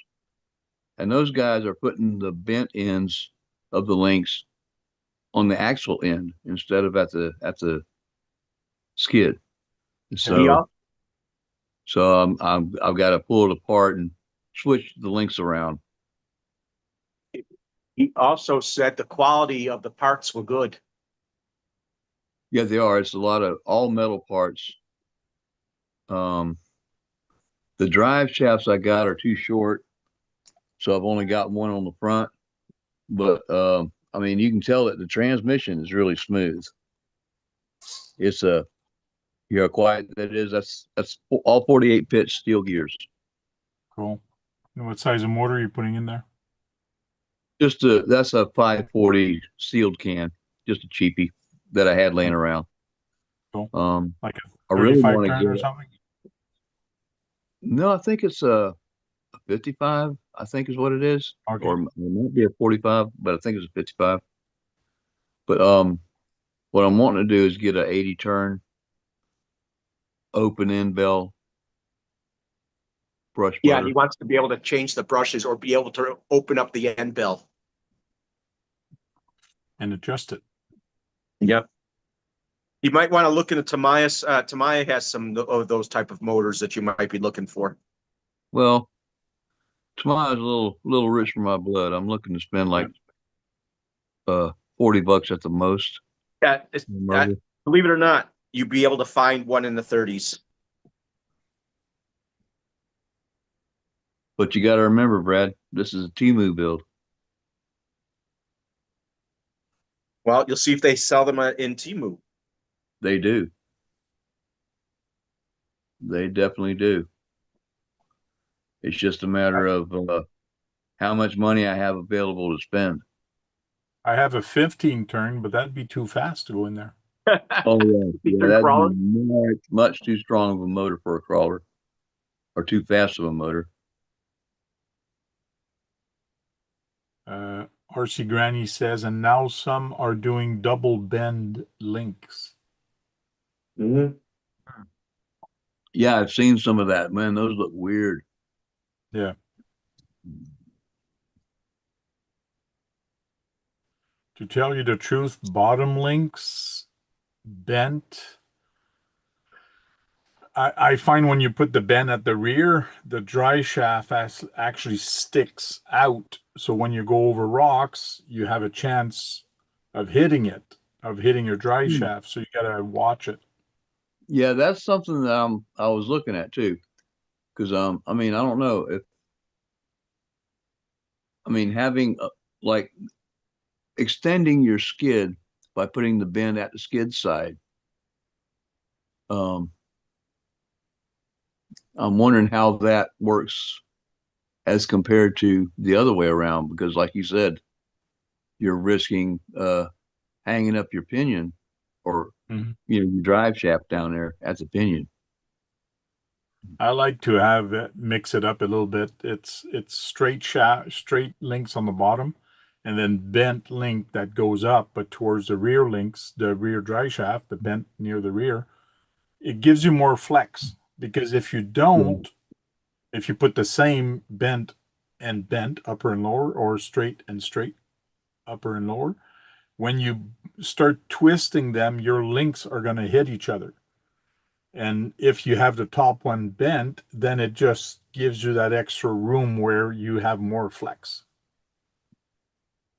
S5: and those guys are putting the bent ends of the links on the axle end instead of at the skid. So
S3: Yeah.
S5: I've got to pull it apart and switch the links around.
S3: He also said the quality of the parts were good.
S5: Yeah, they are. It's a lot of all metal parts. The drive shafts I got are too short, so I've only got one on the front. But I mean, you can tell that the transmission is really smooth. It's a quiet that is. That's all 48 pitch steel gears.
S1: Cool. And what size of motor are you putting in there?
S5: That's a 540 sealed can, just a cheapie that I had laying around.
S1: Cool.
S5: Um,
S1: Like
S5: I
S1: a
S5: really
S1: 35
S5: want to
S1: turn or
S5: get.
S1: something?
S5: No, I think it's a 55. I think is what it is,
S1: Okay.
S5: or it might be a 45, but I think it's a 55. But what I'm wanting to do is get a 80 turn open end bell brush
S3: Yeah, he
S5: putter.
S3: wants to be able to change the brushes or be able to open up the end bell.
S1: And adjust it.
S3: Yep. You might want to look into Tamiya's. Tamiya has some of those type of motors that you might be looking for.
S5: Well, tomorrow's a little rich for my blood. I'm looking to spend like 40 bucks at the most.
S3: Yeah,
S5: Motor.
S3: believe it or not, you'd be able to find one in the 30s.
S5: But you got to remember, Brad, this is a Temu build.
S3: Well, you'll see if they sell them in Temu.
S5: They do. They definitely do. It's just a matter of how much money I have available to spend.
S1: I have a 15 turn, but that'd be too fast to go in there.
S5: Oh yeah, yeah,
S3: Turn
S5: that'd
S3: crawler?
S5: be much too strong of a motor for a crawler, or too fast of a motor.
S1: RC Granny says, and now some are doing double bend links.
S2: Mhm.
S5: Yeah, I've seen some of that. Man, those look weird.
S1: Yeah. To tell you the truth, bottom links bent. I find when you put the bend at the rear, the dry shaft actually sticks out. So when you go over rocks, you have a chance of hitting it, of hitting your dry shaft. So you gotta watch it.
S5: Yeah, that's something that I was looking at too, because I mean, I don't know if having like extending your skid by putting the bend at the skid side. Um, I'm wondering how that works as compared to the other way around, because like you said, you're risking hanging up your pinion or
S1: Mhm.
S5: your drive shaft down there at the pinion.
S1: I like to have it, mix it up a little bit. It's straight shaft, straight links on the bottom, and then bent link that goes up, but towards the rear links, the rear dry shaft, the bent near the rear, it gives you more flex. Because if you
S5: Yeah.
S1: don't, if you put the same bent and bent upper and lower, or straight and straight upper and lower, when you start twisting them, your links are going to hit each other. And if you have the top one bent, then it just gives you that extra room where you have more flex.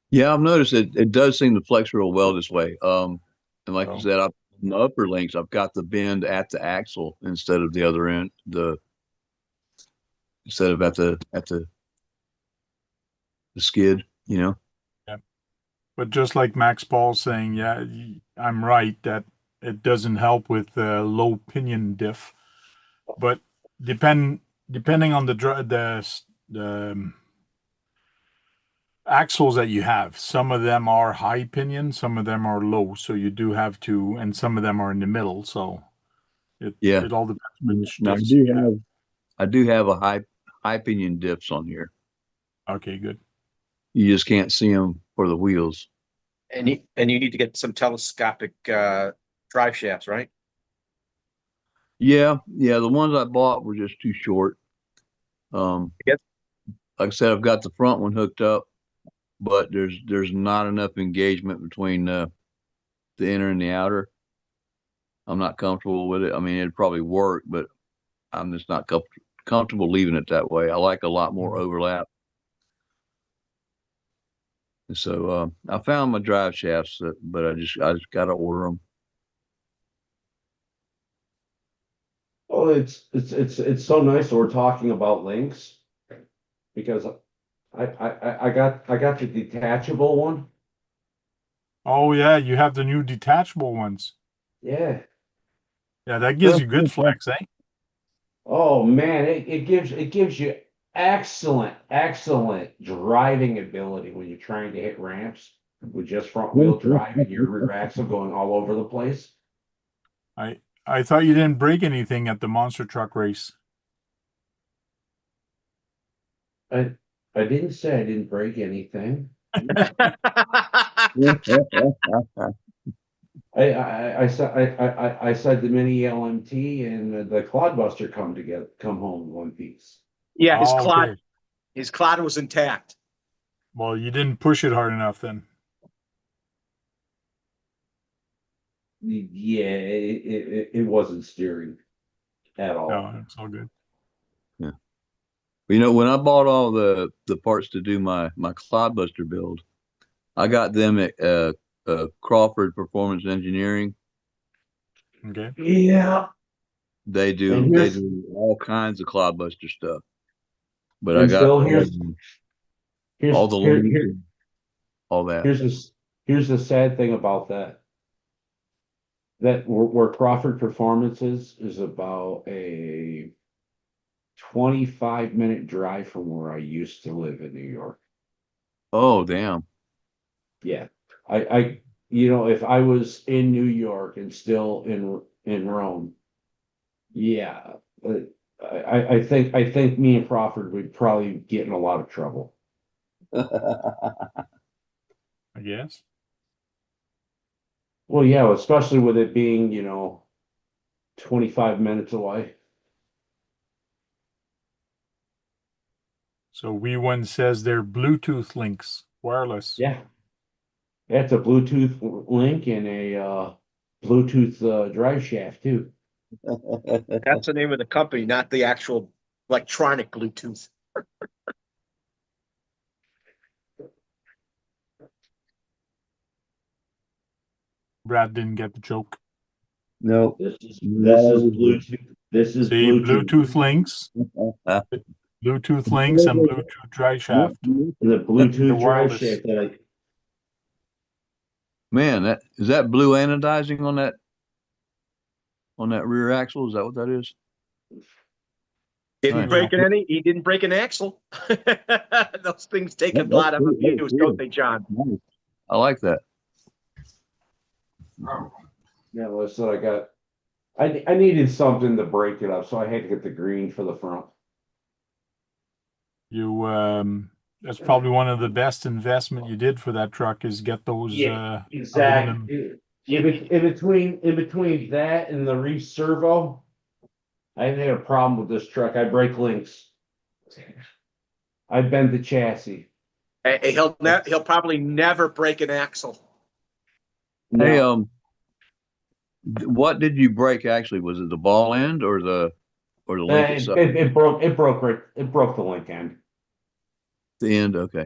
S5: Yeah, I've noticed it does seem to flex real well this way. And like you
S1: So
S5: said, on the upper links, I've got the bend at the axle instead of the other end, instead of at the skid,
S1: yeah. But just like Max Paul saying, yeah, I'm right that it doesn't help with low pinion diff. But depend depending on the axles that you have, some of them are high pinion, some of them are low. So you do have to, and some of them are in the middle. So it
S5: Yeah.
S1: it all depends which
S5: Now
S1: diffs you have.
S5: I do have a high pinion diffs on here.
S1: Okay, good.
S5: You just can't see them for the wheels.
S3: And you need to get some telescopic drive shafts, right?
S5: Yeah, yeah. The ones I bought were just too short.
S3: Yes.
S5: Like I said, I've got the front one hooked up, but there's not enough engagement between the inner and the outer. I'm not comfortable with it. I mean, it'd probably work, but I'm just not comfortable leaving it that way. I like a lot more overlap. And so I found my drive shafts, but I just got to order them.
S2: Well, it's so nice that we're talking about links because I got the detachable one.
S1: Oh yeah, you have the new detachable ones.
S2: Yeah.
S1: Yeah, that gives you good flex, eh?
S2: Oh man, it gives you excellent driving ability when you're trying to hit ramps with just front wheel drive and your rear axle going all over the place.
S1: I thought you didn't break anything at the monster truck race.
S2: I I didn't say I didn't break anything. I said I said the mini LMT and the Clodbuster come home in one piece.
S3: Yeah,
S1: Oh, okay.
S3: his clod was intact.
S1: Well, you didn't push it hard enough then.
S2: Yeah, it wasn't steering at all.
S1: No, it's all good.
S5: Yeah. You know, when I bought all the parts to do my Clodbuster build, I got them at Crawford Performance Engineering.
S1: Okay.
S2: Yeah.
S5: They
S2: And
S5: do all kinds of Clodbuster stuff. But I
S2: and
S5: got
S2: Phil,
S5: all the links and all that.
S2: here's the sad thing about that. That where Crawford Performance is about a 25-minute drive from where I used to live in New York.
S5: Oh, damn.
S2: Yeah. If I was in New York and still in Rome, yeah. I think me and Crawford would probably get in a lot of trouble.
S1: I guess.
S2: Well, yeah, especially with it being, 25 minutes away.
S1: So One says they're Bluetooth links, wireless.
S2: Yeah. That's a Bluetooth link and a Bluetooth drive shaft too.
S3: That's the name of the company, not the actual electronic Bluetooth.
S1: Brad didn't get the joke.
S5: No.
S2: This is Bluetooth. This is
S1: See, Bluetooth
S2: Bluetooth.
S1: links, Bluetooth links, and Bluetooth drive shaft.
S2: The
S1: They're
S2: Bluetooth drive
S1: wireless.
S2: shaft that
S5: Man, is that blue anodizing on that rear axle? Is that what that is?
S3: Didn't
S5: Nice.
S3: he didn't break an axle. Those things take a lot of abuse, don't they, John?
S5: Nice. I like that.
S2: so I needed something to break it up, so I had to get the green for the front.
S1: That's probably one of the best investment you did for that truck is get those aluminum.
S2: Exactly. In between that and the Reese servo, I haven't had a problem with this truck. I break links. I bend the chassis.
S3: He'll probably never break an axle.
S5: Hey,
S2: No.
S5: what did you break actually? Was it the ball end or the link itself?
S2: It broke the link end.
S5: The end, okay.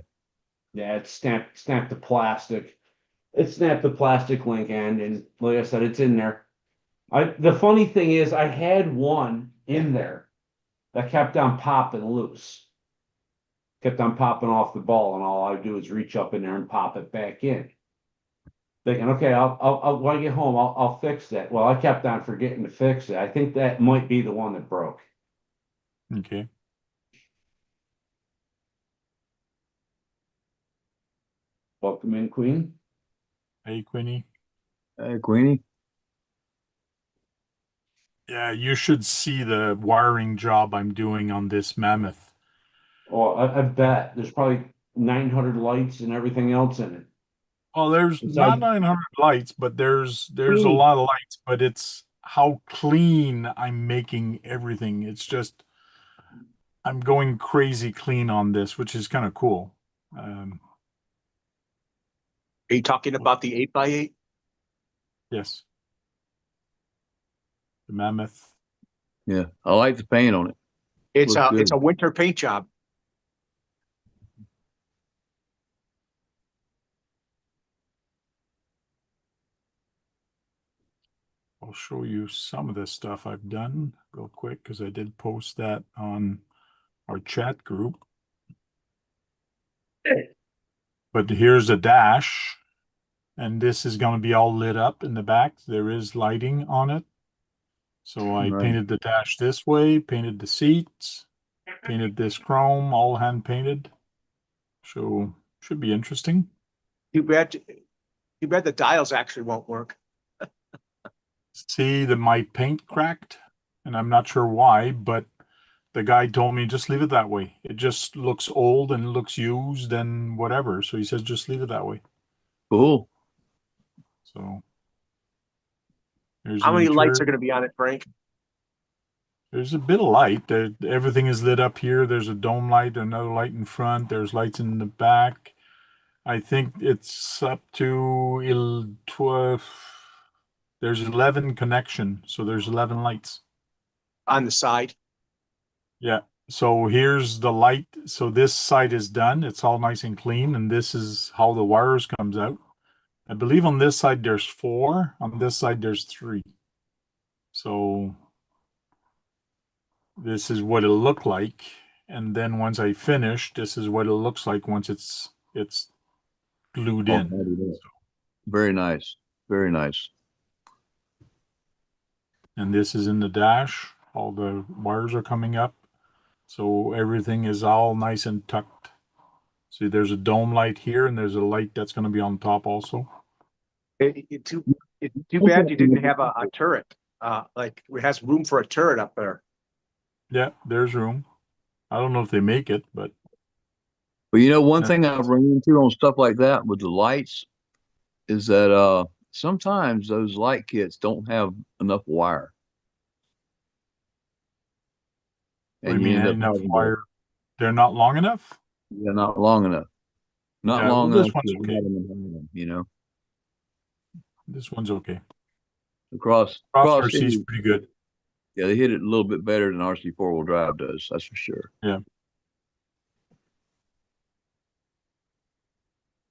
S2: Yeah, it snapped the plastic. It snapped the plastic link end, and like I said, it's in there. The funny thing is, I had one in there that kept on popping loose, kept on popping off the ball, and all I do is reach up in there and pop it back in. Thinking, okay, I'll when I get home, I'll fix that. Well, I kept on forgetting to fix it. I think that might be the one that broke.
S1: Okay.
S2: Welcome in, Queen.
S1: Hey, Queenie.
S5: Hey, Queenie.
S1: Yeah, you should see the wiring job I'm doing on this Mammoth.
S2: Oh, I bet there's probably 900 lights and everything else in it.
S1: Well, there's not 900 lights, but there's a lot of lights, but it's how clean I'm making everything. It's just I'm going crazy clean on this, which is kind of cool.
S3: Are you talking about the 8x8?
S1: Yes. The Mammoth.
S5: Yeah, I like the paint on it.
S3: It's
S5: Looks good.
S3: a winter paint job.
S1: I'll show you some of the stuff I've done real quick because I did post that on our chat group. But here's a dash, and this is going to be all lit up in the back. There is lighting on it. So I
S5: Right.
S1: painted the dash this way, painted the seats. Painted this chrome, all hand painted. So should be interesting.
S3: Too bad the dials actually won't work.
S1: See that my paint cracked, and I'm not sure why, but the guy told me just leave it that way. It just looks old and looks used and whatever. So he says just leave it that way.
S5: Cool.
S1: So there's
S3: How
S1: the
S3: many lights
S1: interior.
S3: are going to be on it, Frank?
S1: There's a bit of light. Everything is lit up here. There's a dome light, another light in front. There's lights in the back. I think it's up to 12. There's 11 connection, so there's 11 lights.
S3: On the side.
S1: Yeah. So here's the light. So this side is done. It's all nice and clean, and this is how the wires comes out. I believe on this side there's 4. On this side there's 3. So this is what it'll look like. And then once I finish, this is what it looks like once it's glued
S5: Oh,
S1: in.
S5: very nice. Very nice.
S1: And this is in the dash. All the wires are coming up. So everything is all nice and tucked. See, there's a dome light here, and there's a light that's going to be on top also.
S3: It's too bad you didn't have a turret. Like it has room for a turret up there.
S1: Yeah, there's room. I don't know if they make it, but
S5: But you know, one
S1: Yeah.
S5: thing I've run into on stuff like that with the lights is that sometimes those light kits don't have enough wire.
S1: what do
S5: And
S1: you
S5: you
S1: mean
S5: end up
S1: enough
S5: having
S1: wire? They're not long enough?
S5: they're not long enough. Not
S1: Yeah, well,
S5: long
S1: this
S5: enough
S1: one's
S5: to
S1: okay.
S5: have them in them, you know.
S1: This one's okay.
S5: Across
S1: Cross
S5: across
S1: RC is
S5: city,
S1: pretty good.
S5: yeah, they hit it a little bit better than RC four-wheel drive does, that's for sure.
S1: Yeah.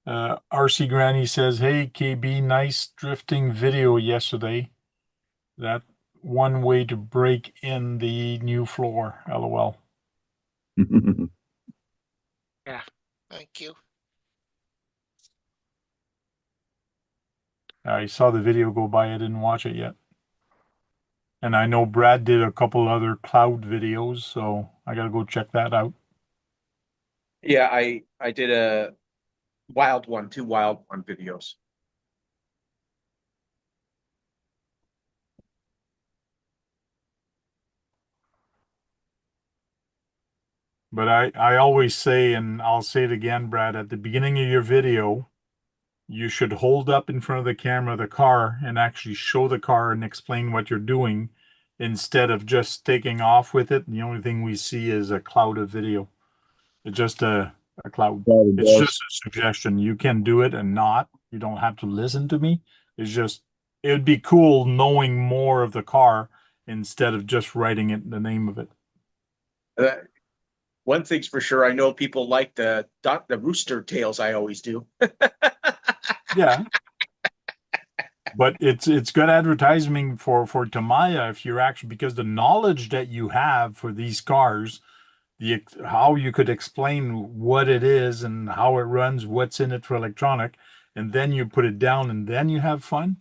S1: RC Granny says, "Hey KB, nice drifting video yesterday. That one way to break in the new floor. LOL."
S4: Thank you.
S1: I saw the video go by. I didn't watch it yet. And I know Brad did a couple other cloud videos, so I gotta go check that out.
S3: Yeah, I did a wild one, 2 wild one videos.
S1: But I always say, and I'll say it again, Brad, at the beginning of your video, you should hold up in front of the camera the car and actually show the car and explain what you're doing instead of just taking off with it. And the only thing we see is a cloud of video. It's just a cloud. It's just a suggestion. You can do it and not. You don't have to listen to me. It's just, it would be cool knowing more of the car instead of just writing it, the name of it.
S3: One thing's for sure, I know people like the rooster tails I always do.
S1: Yeah. But it's good advertising for Tamiya if you're actually, because the knowledge that you have for these cars, how you could explain what it is and how it runs, what's in it for electronic, and then you put it down and then you have fun.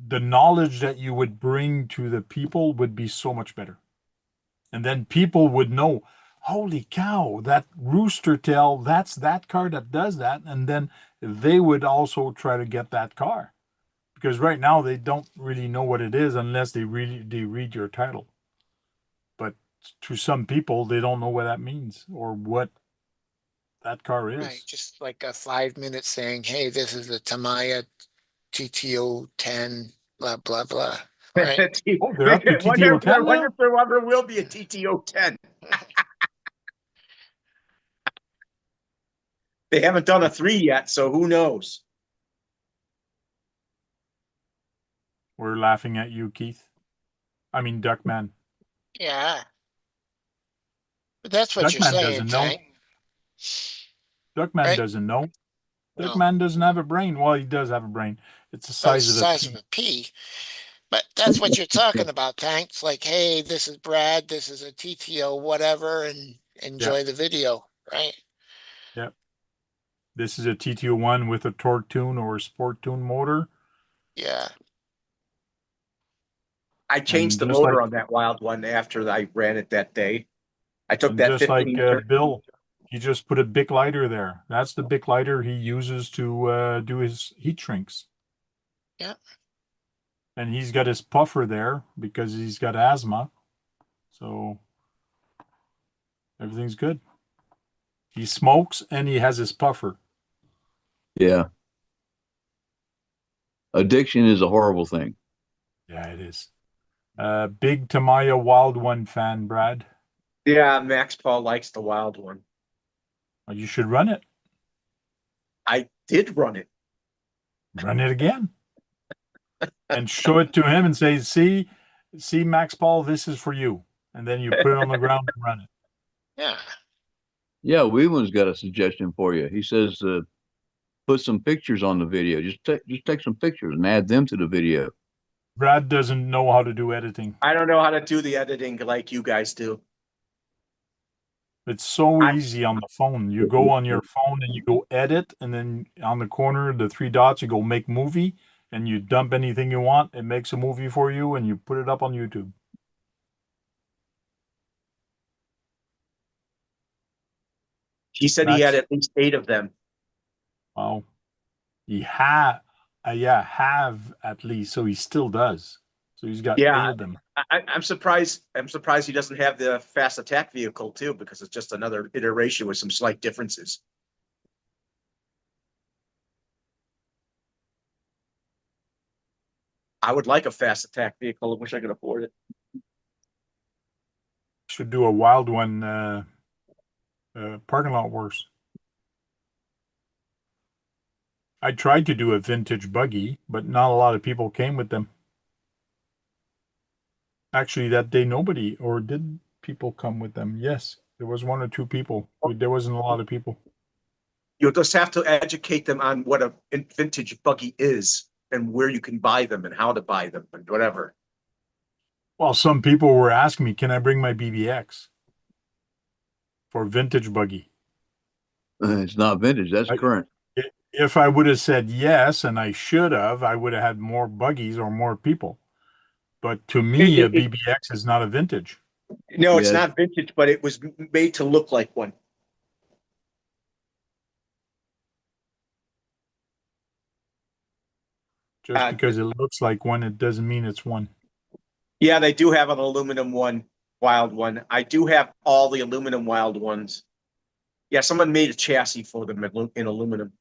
S1: The knowledge that you would bring to the people would be so much better. And then people would know, holy cow, that rooster tail, that's that car that does that. And then they would also try to get that car. Because right now they don't really know what it is unless they read your title. But to some people, they don't know what that means or what that car is.
S4: Right, just like a 5 minute saying, hey, this is a Tamiya TTO 10, blah, blah, blah. Right.
S1: Oh, they're up to TTO 10
S3: wonder
S1: now?
S3: if there ever will be a TTO 10. They haven't done a 3 yet, so who knows?
S1: We're laughing at you, Keith. I mean, Duckman.
S4: Yeah. But that's what you're
S1: Duckman
S4: saying,
S1: doesn't know.
S4: Tank.
S1: Duckman
S4: Right?
S1: doesn't know.
S4: No.
S1: Duckman doesn't have a brain. Well, he does have a brain. It's the
S4: But
S1: size
S4: it's
S1: of
S4: the
S1: the
S4: size
S1: pea.
S4: of a pea. But that's what you're talking about, Tank. It's like, hey, this is Brad, this is a TTO, whatever, and enjoy the video, right?
S1: Yeah. This is a TTO1 with a torque tune or a sport tune motor.
S4: Yeah.
S3: I changed
S1: And
S3: the
S1: just
S3: motor
S1: like,
S3: on that wild one after I ran it that day. I took
S1: And
S3: that
S1: just like
S3: 15.
S1: Bill, he just put a big lighter there. That's the big lighter he uses to do his heat shrinks.
S4: Yeah.
S1: And he's got his puffer there because he's got asthma. So everything's good. He smokes and he has his puffer.
S5: Yeah. Addiction is a horrible thing.
S1: Yeah, it is. Big Tamaya Wild One fan, Brad.
S3: Yeah, Max Paul likes the wild one.
S1: You should run it.
S3: I did run it.
S1: Run it again. And show it to him and say, see, Max Paul, this is for you. And then you put it on the ground and run it.
S4: Yeah.
S5: Yeah, Weeman's got a suggestion for you. He says put some pictures on the video. Just take some pictures and add them to the video.
S1: Brad doesn't know how to do editing.
S3: I don't know how to do the editing like you guys do.
S1: It's so easy on the phone. You go on your phone and you go edit, and then on the corner, the three dots, you go make movie, and you dump anything you want. It makes a movie for you, and you put it up on YouTube.
S3: He said he had at least 8 of them.
S1: Wow. He had, have at least, so he still does. So he's got 8 of them.
S3: I'm surprised. I'm surprised he doesn't have the fast attack vehicle too, because it's just another iteration with some slight differences. I would like a fast attack vehicle. I wish I could afford it.
S1: Should do a wild one, parking lot wars. I tried to do a vintage buggy, but not a lot of people came with them. Actually, that day, nobody, or did people come with them? Yes, there was 1 or 2 people. There wasn't a lot of people.
S3: You'll just have to educate them on what a vintage buggy is and where you can buy them and how to buy them and whatever.
S1: Well, some people were asking me, can I bring my BBX for vintage buggy?
S5: It's not vintage. That's current.
S1: If I would have said yes, and I should have, I would have had more buggies or more people. But to me, a BBX is not a vintage.
S3: No, it's not vintage, but it was made to look like one.
S1: Just because it looks like one, it doesn't mean it's one.
S3: Yeah, they do have an aluminum one, wild one. I do have all the aluminum wild ones. Yeah, someone made a chassis for them in aluminum.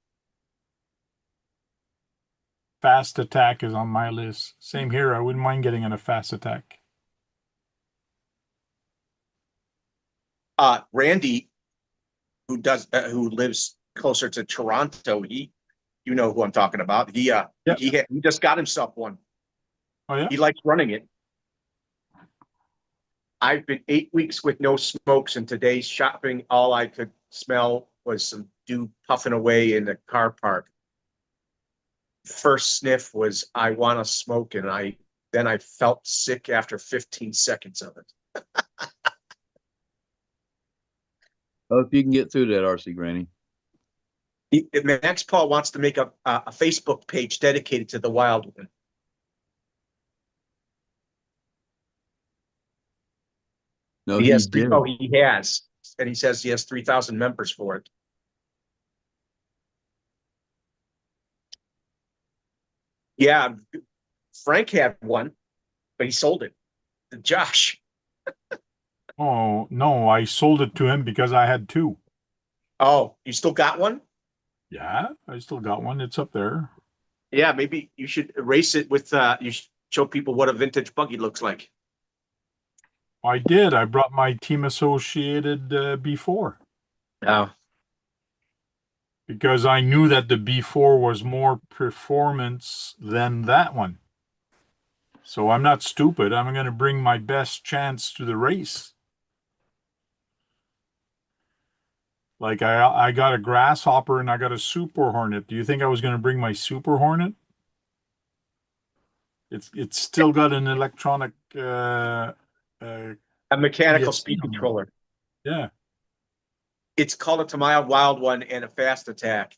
S1: Fast attack is on my list. Same here. I wouldn't mind getting in a fast attack.
S3: Randy, who lives closer to Toronto, you know who I'm talking about. He just got himself one.
S1: Oh yeah.
S3: He likes running it. I've been 8 weeks with no smokes, and today's shopping, all I could smell was some dude puffing away in the car park. First sniff was, I want to smoke, and then I felt sick after 15 seconds of it.
S5: Hope you can get through that, RC Granny.
S3: Max Paul wants to make a Facebook page dedicated to the wild one.
S5: No,
S3: he has.
S5: did.
S3: Oh, he has, and he says he has 3,000 members for it. Yeah, Frank had one, but he sold it to Josh.
S1: Oh no, I sold it to him because I had 2.
S3: Oh, you still got one?
S1: Yeah, I still got one. It's up there.
S3: Yeah, maybe you should erase it with. You should show people what a vintage buggy looks like.
S1: I did. I brought my Team Associated B4.
S3: Oh.
S1: Because I knew that the B4 was more performance than that one. So I'm not stupid. I'm going to bring my best chance to the race. Like I got a Grasshopper and I got a Super Hornet. Do you think I was going to bring my Super Hornet? It's still got an electronic
S3: A mechanical
S1: ESC
S3: speed controller.
S1: Yeah.
S3: It's called a Tamiya Wild One and a Fast Attack.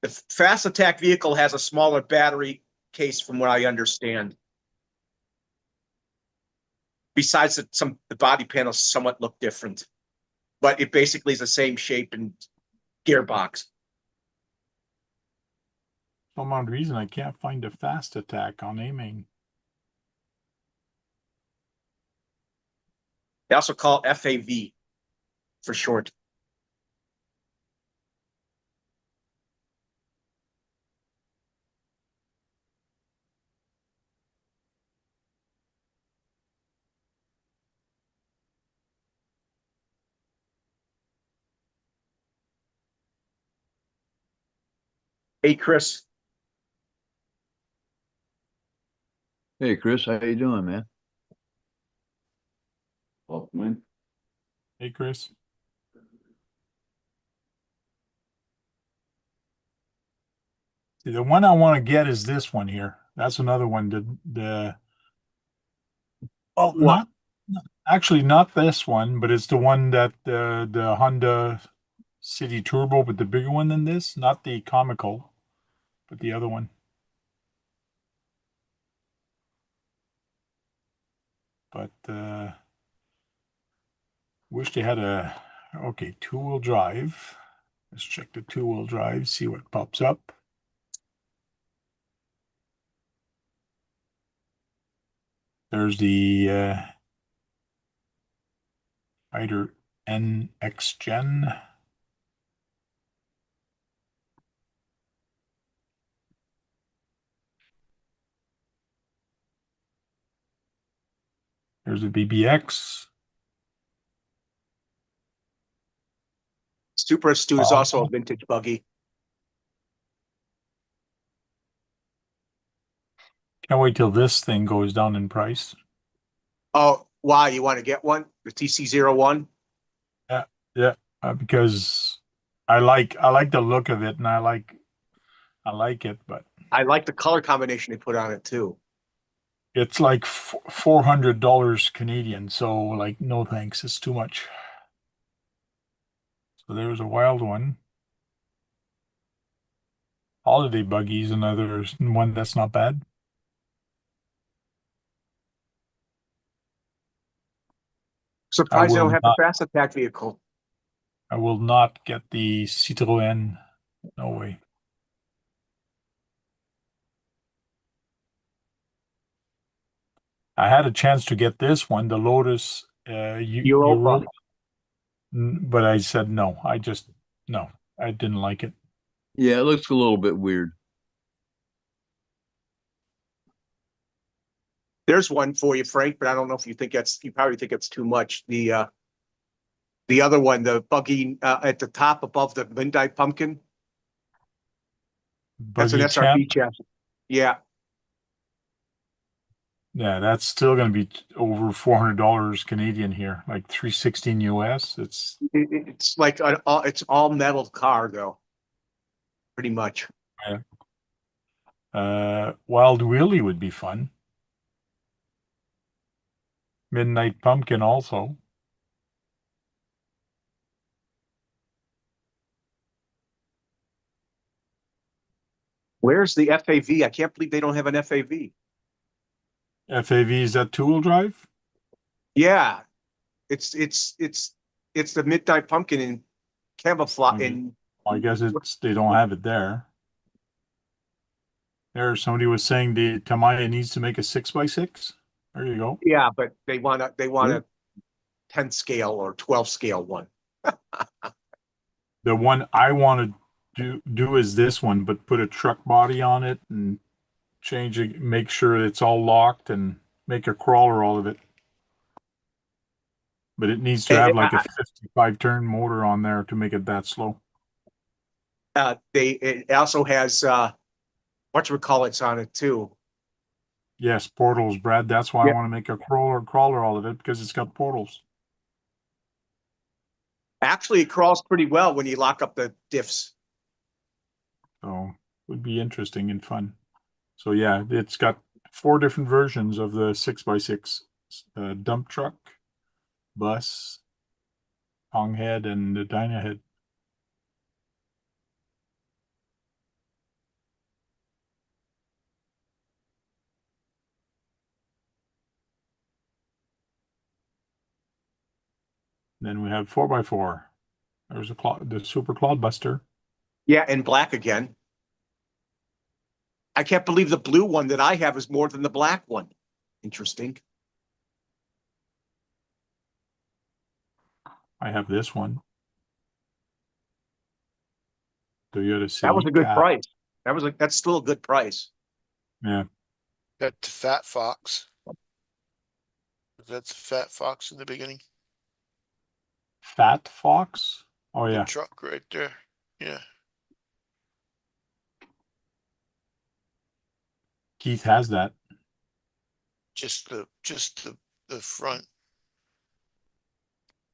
S3: The Fast Attack vehicle has a smaller battery case, from what I understand. Besides that, the body panels somewhat look different. but it basically is the same shape and gearbox.
S1: For some odd reason, I can't find a fast attack on aiming.
S3: They also call it FAV for short. Hey, Chris.
S5: Hey, Chris, how you doing, man?
S2: Oh, man.
S1: Hey, Chris. See, the one I want to get is this one here. That's another one.
S3: What?
S1: Not actually not this one, but it's the one that the Honda City Turbo, but the bigger one than this, not the comical, but the other one. But wish they had a okay two-wheel drive. Let's check the two-wheel drive, see what pops up. There's the Fighter NX Gen. There's the BBX.
S3: Super Astute is also a vintage buggy.
S1: Can't wait till this thing goes down in price.
S3: Oh, wow. You want to get one? The TC01?
S1: Yeah, because I like the look of it, and I like it, but
S3: I like the color combination they put on it too.
S1: it's like $400 Canadian. So like, no thanks, it's too much. So there's a wild one. Holiday buggies, another one that's not bad.
S3: Surprised they don't have a
S1: not.
S3: fast attack vehicle.
S1: I will not get the Citroën. No way. I had a chance to get this one, the Lotus
S3: Europa.
S1: but I said no. No, I didn't like it.
S5: Yeah, it looks a little bit weird.
S3: There's one for you, Frank, but I don't know if you think you probably think it's too much. The other one, the buggy at the top above the Midnight Pumpkin. That's an
S1: Buggy Champ.
S3: SRP chassis. Yeah.
S1: Yeah, that's still going to be over $400 Canadian here, like 316 US.
S3: It's like it's all metal car though, pretty much.
S1: Wild Wheelie would be fun. Midnight Pumpkin also.
S3: Where's the FAV? I can't believe they don't have an FAV.
S1: FAV, is that two-wheel drive?
S3: Yeah, it's the Midnight Pumpkin in camouflage.
S1: Okay. Well, I guess they don't have it there. There, somebody was saying the Tamiya needs to make a 6x6. There you go.
S3: Yeah, but they want a 10 scale or 12 scale one.
S1: The one I want to do is this one, but put a truck body on it and change it, make sure it's all locked and make a crawler out of it. But it needs to have like a 55 turn motor on there to make it that slow.
S3: It also has whatchamacallits on it too.
S1: Yes, portals, Brad. That's why I want to make a crawler out of it, because it's got portals.
S3: Actually, it crawls pretty well when you lock up the diffs.
S1: So it would be interesting and fun. So yeah, it's got 4 different versions of the 6x6 dump truck, bus, Hong head, and the Dyna head. Then we have 4x4. There's the Super Clodbuster.
S3: Yeah, and black again. I can't believe the blue one that I have is more than the black one. Interesting.
S1: I have this one. Toyota
S3: That was a good
S1: Celica.
S3: price. That's still a good price.
S1: Yeah.
S4: That's Fat Fox. That's Fat Fox in the beginning.
S1: Fat Fox. Oh
S4: The
S1: yeah.
S4: truck right there. Yeah.
S1: Keith has that.
S4: Just the front.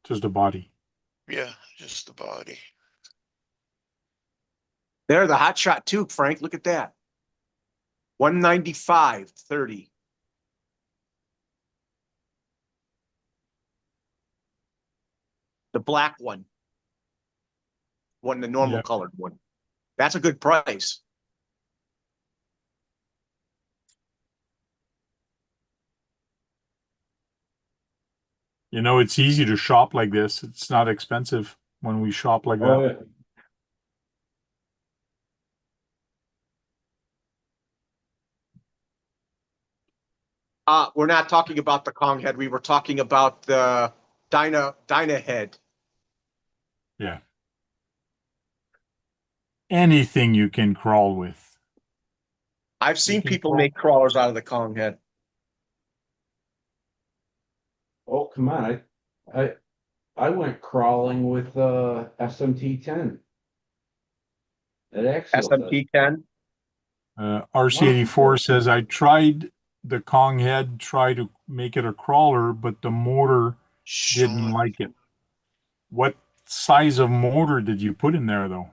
S1: Just the body.
S4: Yeah, just the body.
S3: There, the Hot Shot too, Frank. Look at that. 195.30. The black one. The normal
S1: Yeah.
S3: colored one. That's a good price.
S1: You know, it's easy to shop like this. It's not expensive when we shop like
S2: Oh,
S1: that.
S2: yeah.
S3: We're not talking about the Kong head. We were talking about the Dyna head.
S1: Yeah. Anything you can crawl with.
S3: I've seen
S1: can
S3: people
S1: crawl.
S3: make crawlers out of the Kong head.
S2: Oh, come on. I went crawling with SMT-10 at Axial Test.
S3: SMT-10.
S1: RC84 says, I tried the Kong head, try to make it a crawler, but the motor didn't
S4: Sean.
S1: like it. What size of motor did you put in there, though?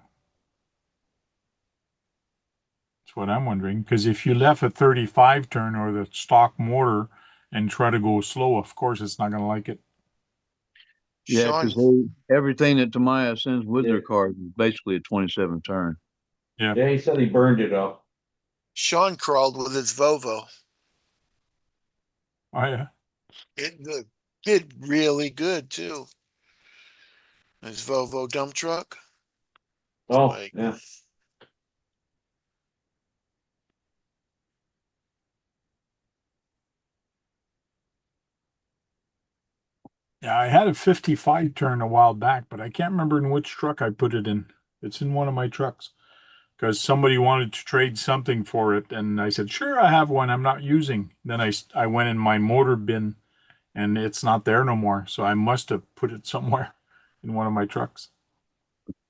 S1: That's what I'm wondering. Because if you left a 35 turn or the stock motor and try to go slow, of course it's not going to like it.
S5: Yeah,
S4: Sean,
S5: because everything that Tamaya sends with their
S2: Yeah.
S5: cars is basically a 27 turn.
S1: Yeah.
S2: Yeah, he said he burned it up.
S4: Sean crawled with his Volvo.
S1: Oh, yeah.
S4: It did really good too. His Volvo dump truck.
S2: Oh,
S4: Like,
S2: yeah.
S1: Yeah, I had a 55 turn a while back, but I can't remember in which truck I put it in. It's in one of my trucks because somebody wanted to trade something for it. And I said, sure, I have one I'm not using. Then I went in my motor bin and it's not there no more. So I must have put it somewhere in one of my trucks.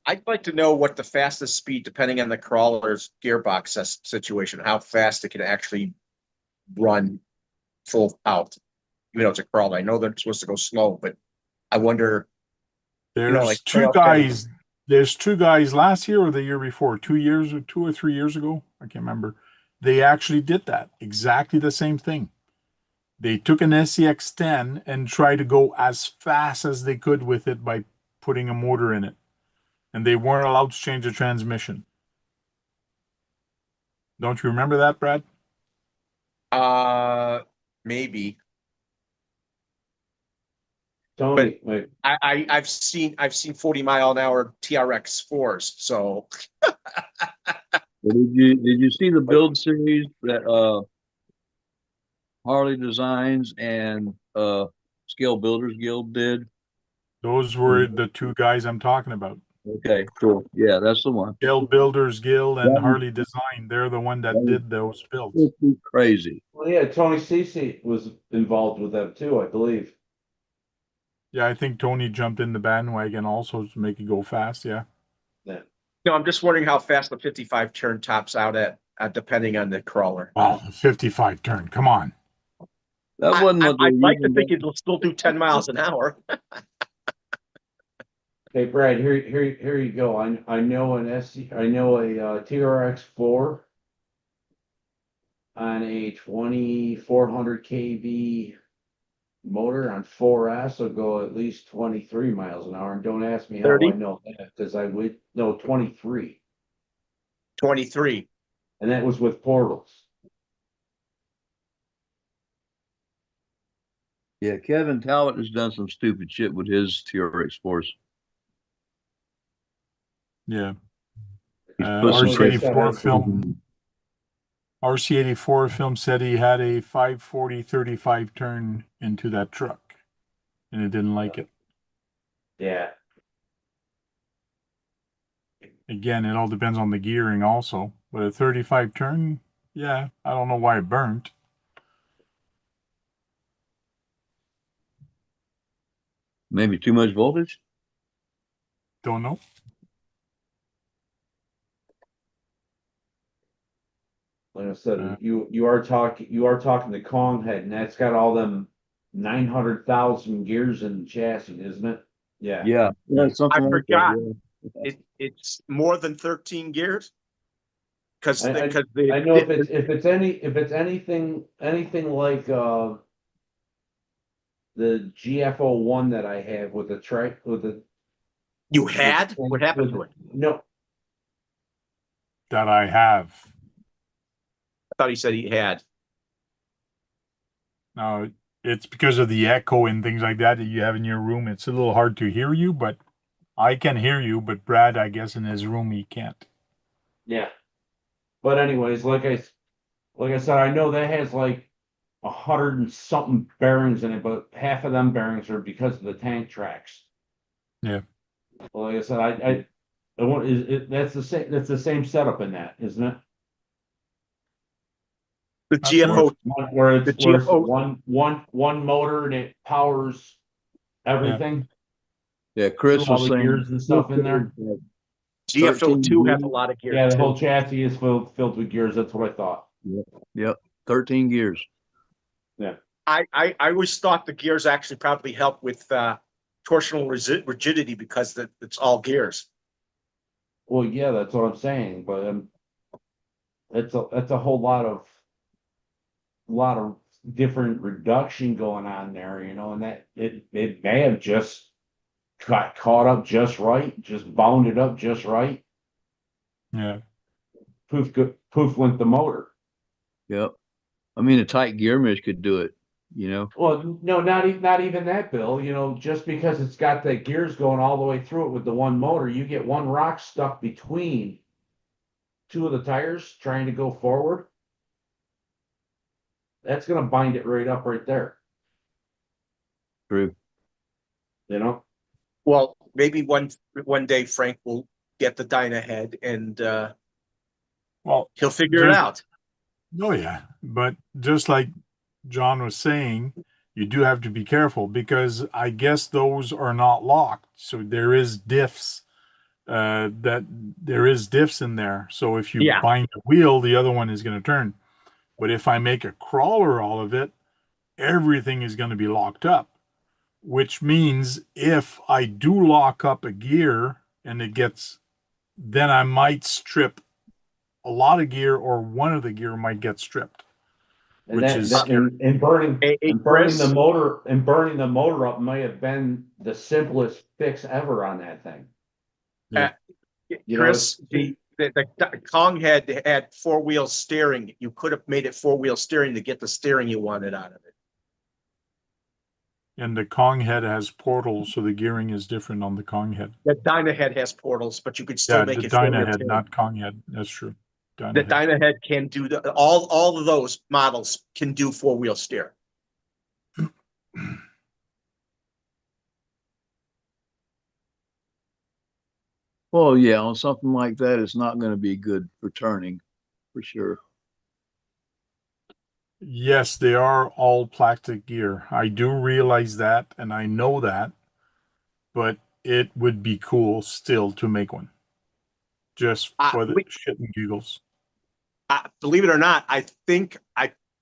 S3: I'd like to know what the fastest speed, depending on the crawler's gearbox situation, how fast it can actually run full out. Even though it's a crawler, I know they're supposed to go slow, but I wonder.
S1: There's
S3: Like
S1: two guys. There's two guys last year or the year before, 2 years or 2 or 3 years ago. I can't remember. They actually did that. Exactly the same thing. They took an SCX-10 and tried to go as fast as they could with it by putting a motor in it. And they weren't allowed to change the transmission. Don't you remember that, Brad?
S3: Maybe.
S2: Tony, wait.
S3: I've seen 40-mile-an-hour TRX 4s. So
S5: Did you see the build series that Harley Designs and Scale Builders Guild did?
S1: Those were the two guys I'm talking about.
S5: Okay, cool. Yeah, that's the one.
S1: Scale Builders Guild and
S5: That was,
S1: Harley Design. They're the one that
S5: that
S1: did those builds.
S5: was crazy.
S2: Well, yeah, Tony Cece was involved with them too, I believe.
S1: Yeah, I think Tony jumped in the bandwagon also to make it go fast. Yeah.
S2: Yeah.
S3: no, I'm just wondering how fast the 55 turn tops out at, depending on the crawler.
S1: Wow, 55 turn. Come on.
S5: That wasn't what they're
S3: I'd like to
S5: using.
S3: think it'll still do 10 miles an hour.
S2: Hey, Brad, here you go. I know a TRX 4 on a 2400 kV motor on 4S will go at least 23 miles an hour. And don't ask me how
S3: 30?
S2: I know that because I would know 23.
S3: 23.
S2: And that was with portals.
S5: Yeah, Kevin Talbot has done some stupid shit with his TRX Force.
S1: Yeah.
S5: He's put some
S2: Like I said,
S1: RC84 film said he had a 540/35 turn into that truck and it didn't like it.
S2: yeah.
S1: Again, it all depends on the gearing also, but a 35 turn, yeah, I don't know why it burnt.
S5: Maybe too much voltage.
S1: Don't know.
S2: Like I said, you are talking the Kong head, and that's got all them 900,000 gears in the chassis, isn't it? Yeah.
S5: Yeah,
S1: Yeah.
S5: something
S3: I
S5: like
S3: forgot.
S5: that. Yeah.
S3: It's more than 13 gears. Because
S2: I
S3: the
S2: know if it's anything like the GFO1 that I have with the
S3: you had what happened to it?
S2: no,
S1: That I have.
S3: I thought he said he had.
S1: Now, it's because of the echo and things like that that you have in your room. It's a little hard to hear you, but I can hear you. But Brad, I guess in his room, he can't.
S2: yeah. But anyways, like I said, I know that has like 100 and something bearings in it, but half of them bearings are because of the tank tracks.
S1: Yeah.
S2: Well, like I said, I want that's the same setup in that, isn't it?
S3: The
S1: Not sure.
S3: GFO,
S2: Where
S3: the
S2: it's
S3: GFO,
S2: one motor and it powers everything
S5: Yeah,
S2: through
S5: Chris
S2: all
S5: was
S2: the
S5: saying
S2: gears and stuff in there.
S3: GFO2 has a
S5: 13
S3: lot of gears.
S2: Yeah, the whole
S3: too.
S2: chassis is filled with gears. That's what I thought.
S5: Yep, 13 gears.
S3: I always thought the gears actually probably help with torsional rigidity because it's all gears.
S2: Well, yeah, that's what I'm saying, but that's a whole lot of different reduction going on there, and that it may have just got caught up just right, just bounded up just right.
S1: Yeah.
S2: Poof went the motor.
S5: Yep. I mean, a tight gear mesh could do it, you know?
S2: Well, no, not even that, Bill. Just because it's got the gears going all the way through it with the one motor, you get one rock stuck between two of the tires trying to go forward. That's gonna bind it right up right there.
S5: True.
S2: You know?
S3: Well, maybe one day Frank will get the Dyna head and
S1: Well,
S3: he'll figure it
S1: there's,
S3: out.
S1: oh yeah, but just like John was saying, you do have to be careful because I guess those are not locked. So there is diffs in there. So if you
S3: Yeah.
S1: bind the wheel, the other one is going to turn. But if I make a crawler all of it, everything is going to be locked up, which means if I do lock up a gear and then I might strip a lot of gear or one of the gear might get stripped,
S2: And
S1: which is scary.
S3: Hey,
S2: burning
S3: Chris,
S2: the motor up may have been the simplest fix ever on that thing.
S1: Yeah.
S3: Chris, the Kong head had four-wheel steering. You could have made it four-wheel steering to get the steering you wanted out of it.
S1: And the Kong head has portals, so the gearing is different on the Kong head.
S3: The Dyna head has portals, but you could still
S1: Yeah,
S3: make
S1: the
S3: it
S1: Dyna
S3: four-wheel
S1: head,
S3: steering.
S1: not Kong head. That's true.
S3: The Dyna head can do all of those models can do four-wheel steer.
S5: Well, yeah, on something like that, it's not going to be good for turning, for sure.
S1: Yes, they are all plastic gear. I do realize that, and I know that, but it would be cool still to make one, just for the shit and giggles.
S3: Believe it or not, I think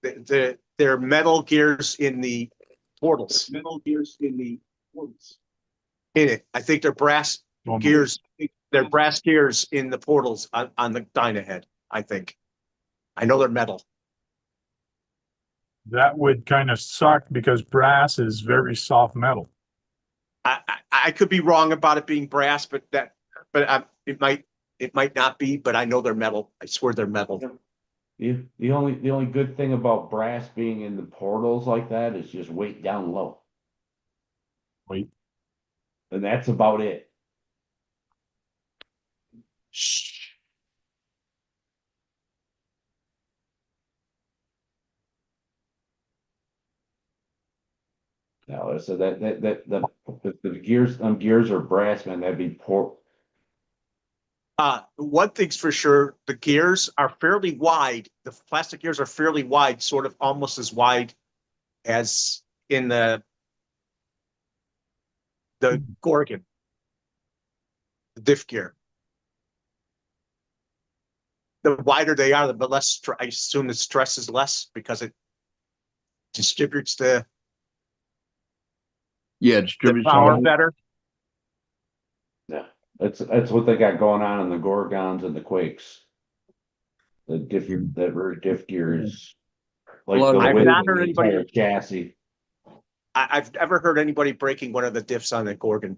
S3: they're metal gears in the portals. Metal gears in the portals. In it, I think they're brass gears. They're brass gears in the portals on the Dyna head. I think. I know they're metal.
S1: That would kind of suck because brass is very soft metal.
S3: I could be wrong about it being brass, but it might not be. But I know they're metal. I swear they're metal.
S2: The only good thing about brass being in the portals like that is just weight down low.
S1: Wait,
S2: And that's about it. No, so the gears are brass, man. That'd be poor.
S3: One thing's for sure, the gears are fairly wide. The plastic gears are fairly wide, sort of almost as wide as in the Gorgon, the diff gear. The wider they are, the less, I assume the stress is less because it distributes
S5: Yeah,
S3: the
S5: distributes
S3: power
S5: all.
S3: better.
S2: Yeah, that's what they got going on in the Gorgons and the Quakes. That rear diff gear is
S5: A
S2: like
S5: lot
S2: the
S5: of
S3: I've
S2: width
S3: not
S2: of the
S3: heard anybody.
S2: entire chassis.
S3: I've never heard anybody breaking one of the diffs on the Gorgon,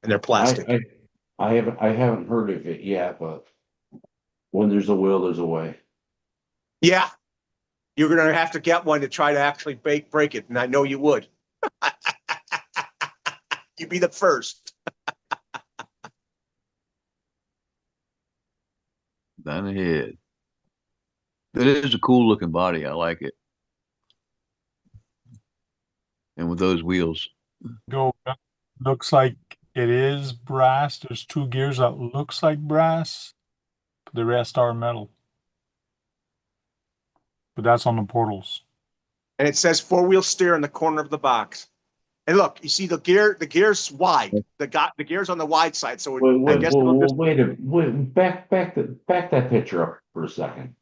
S3: and they're
S2: I,
S3: plastic.
S2: I haven't heard of it yet, but when there's a will, there's a way.
S3: Yeah, you're going to have to get one to try to actually break it, and I know you would. You'd be the first.
S5: Down ahead. It is a cool looking body. I like it. And with those wheels.
S1: go. Looks like it is brass. There's two gears that looks like brass. The rest are metal. But that's on the portals.
S3: And it says four-wheel steer in the corner of the box. And look, you see the gear's wide. The gear's on the wide side. So I guess
S2: Back that picture up for a second.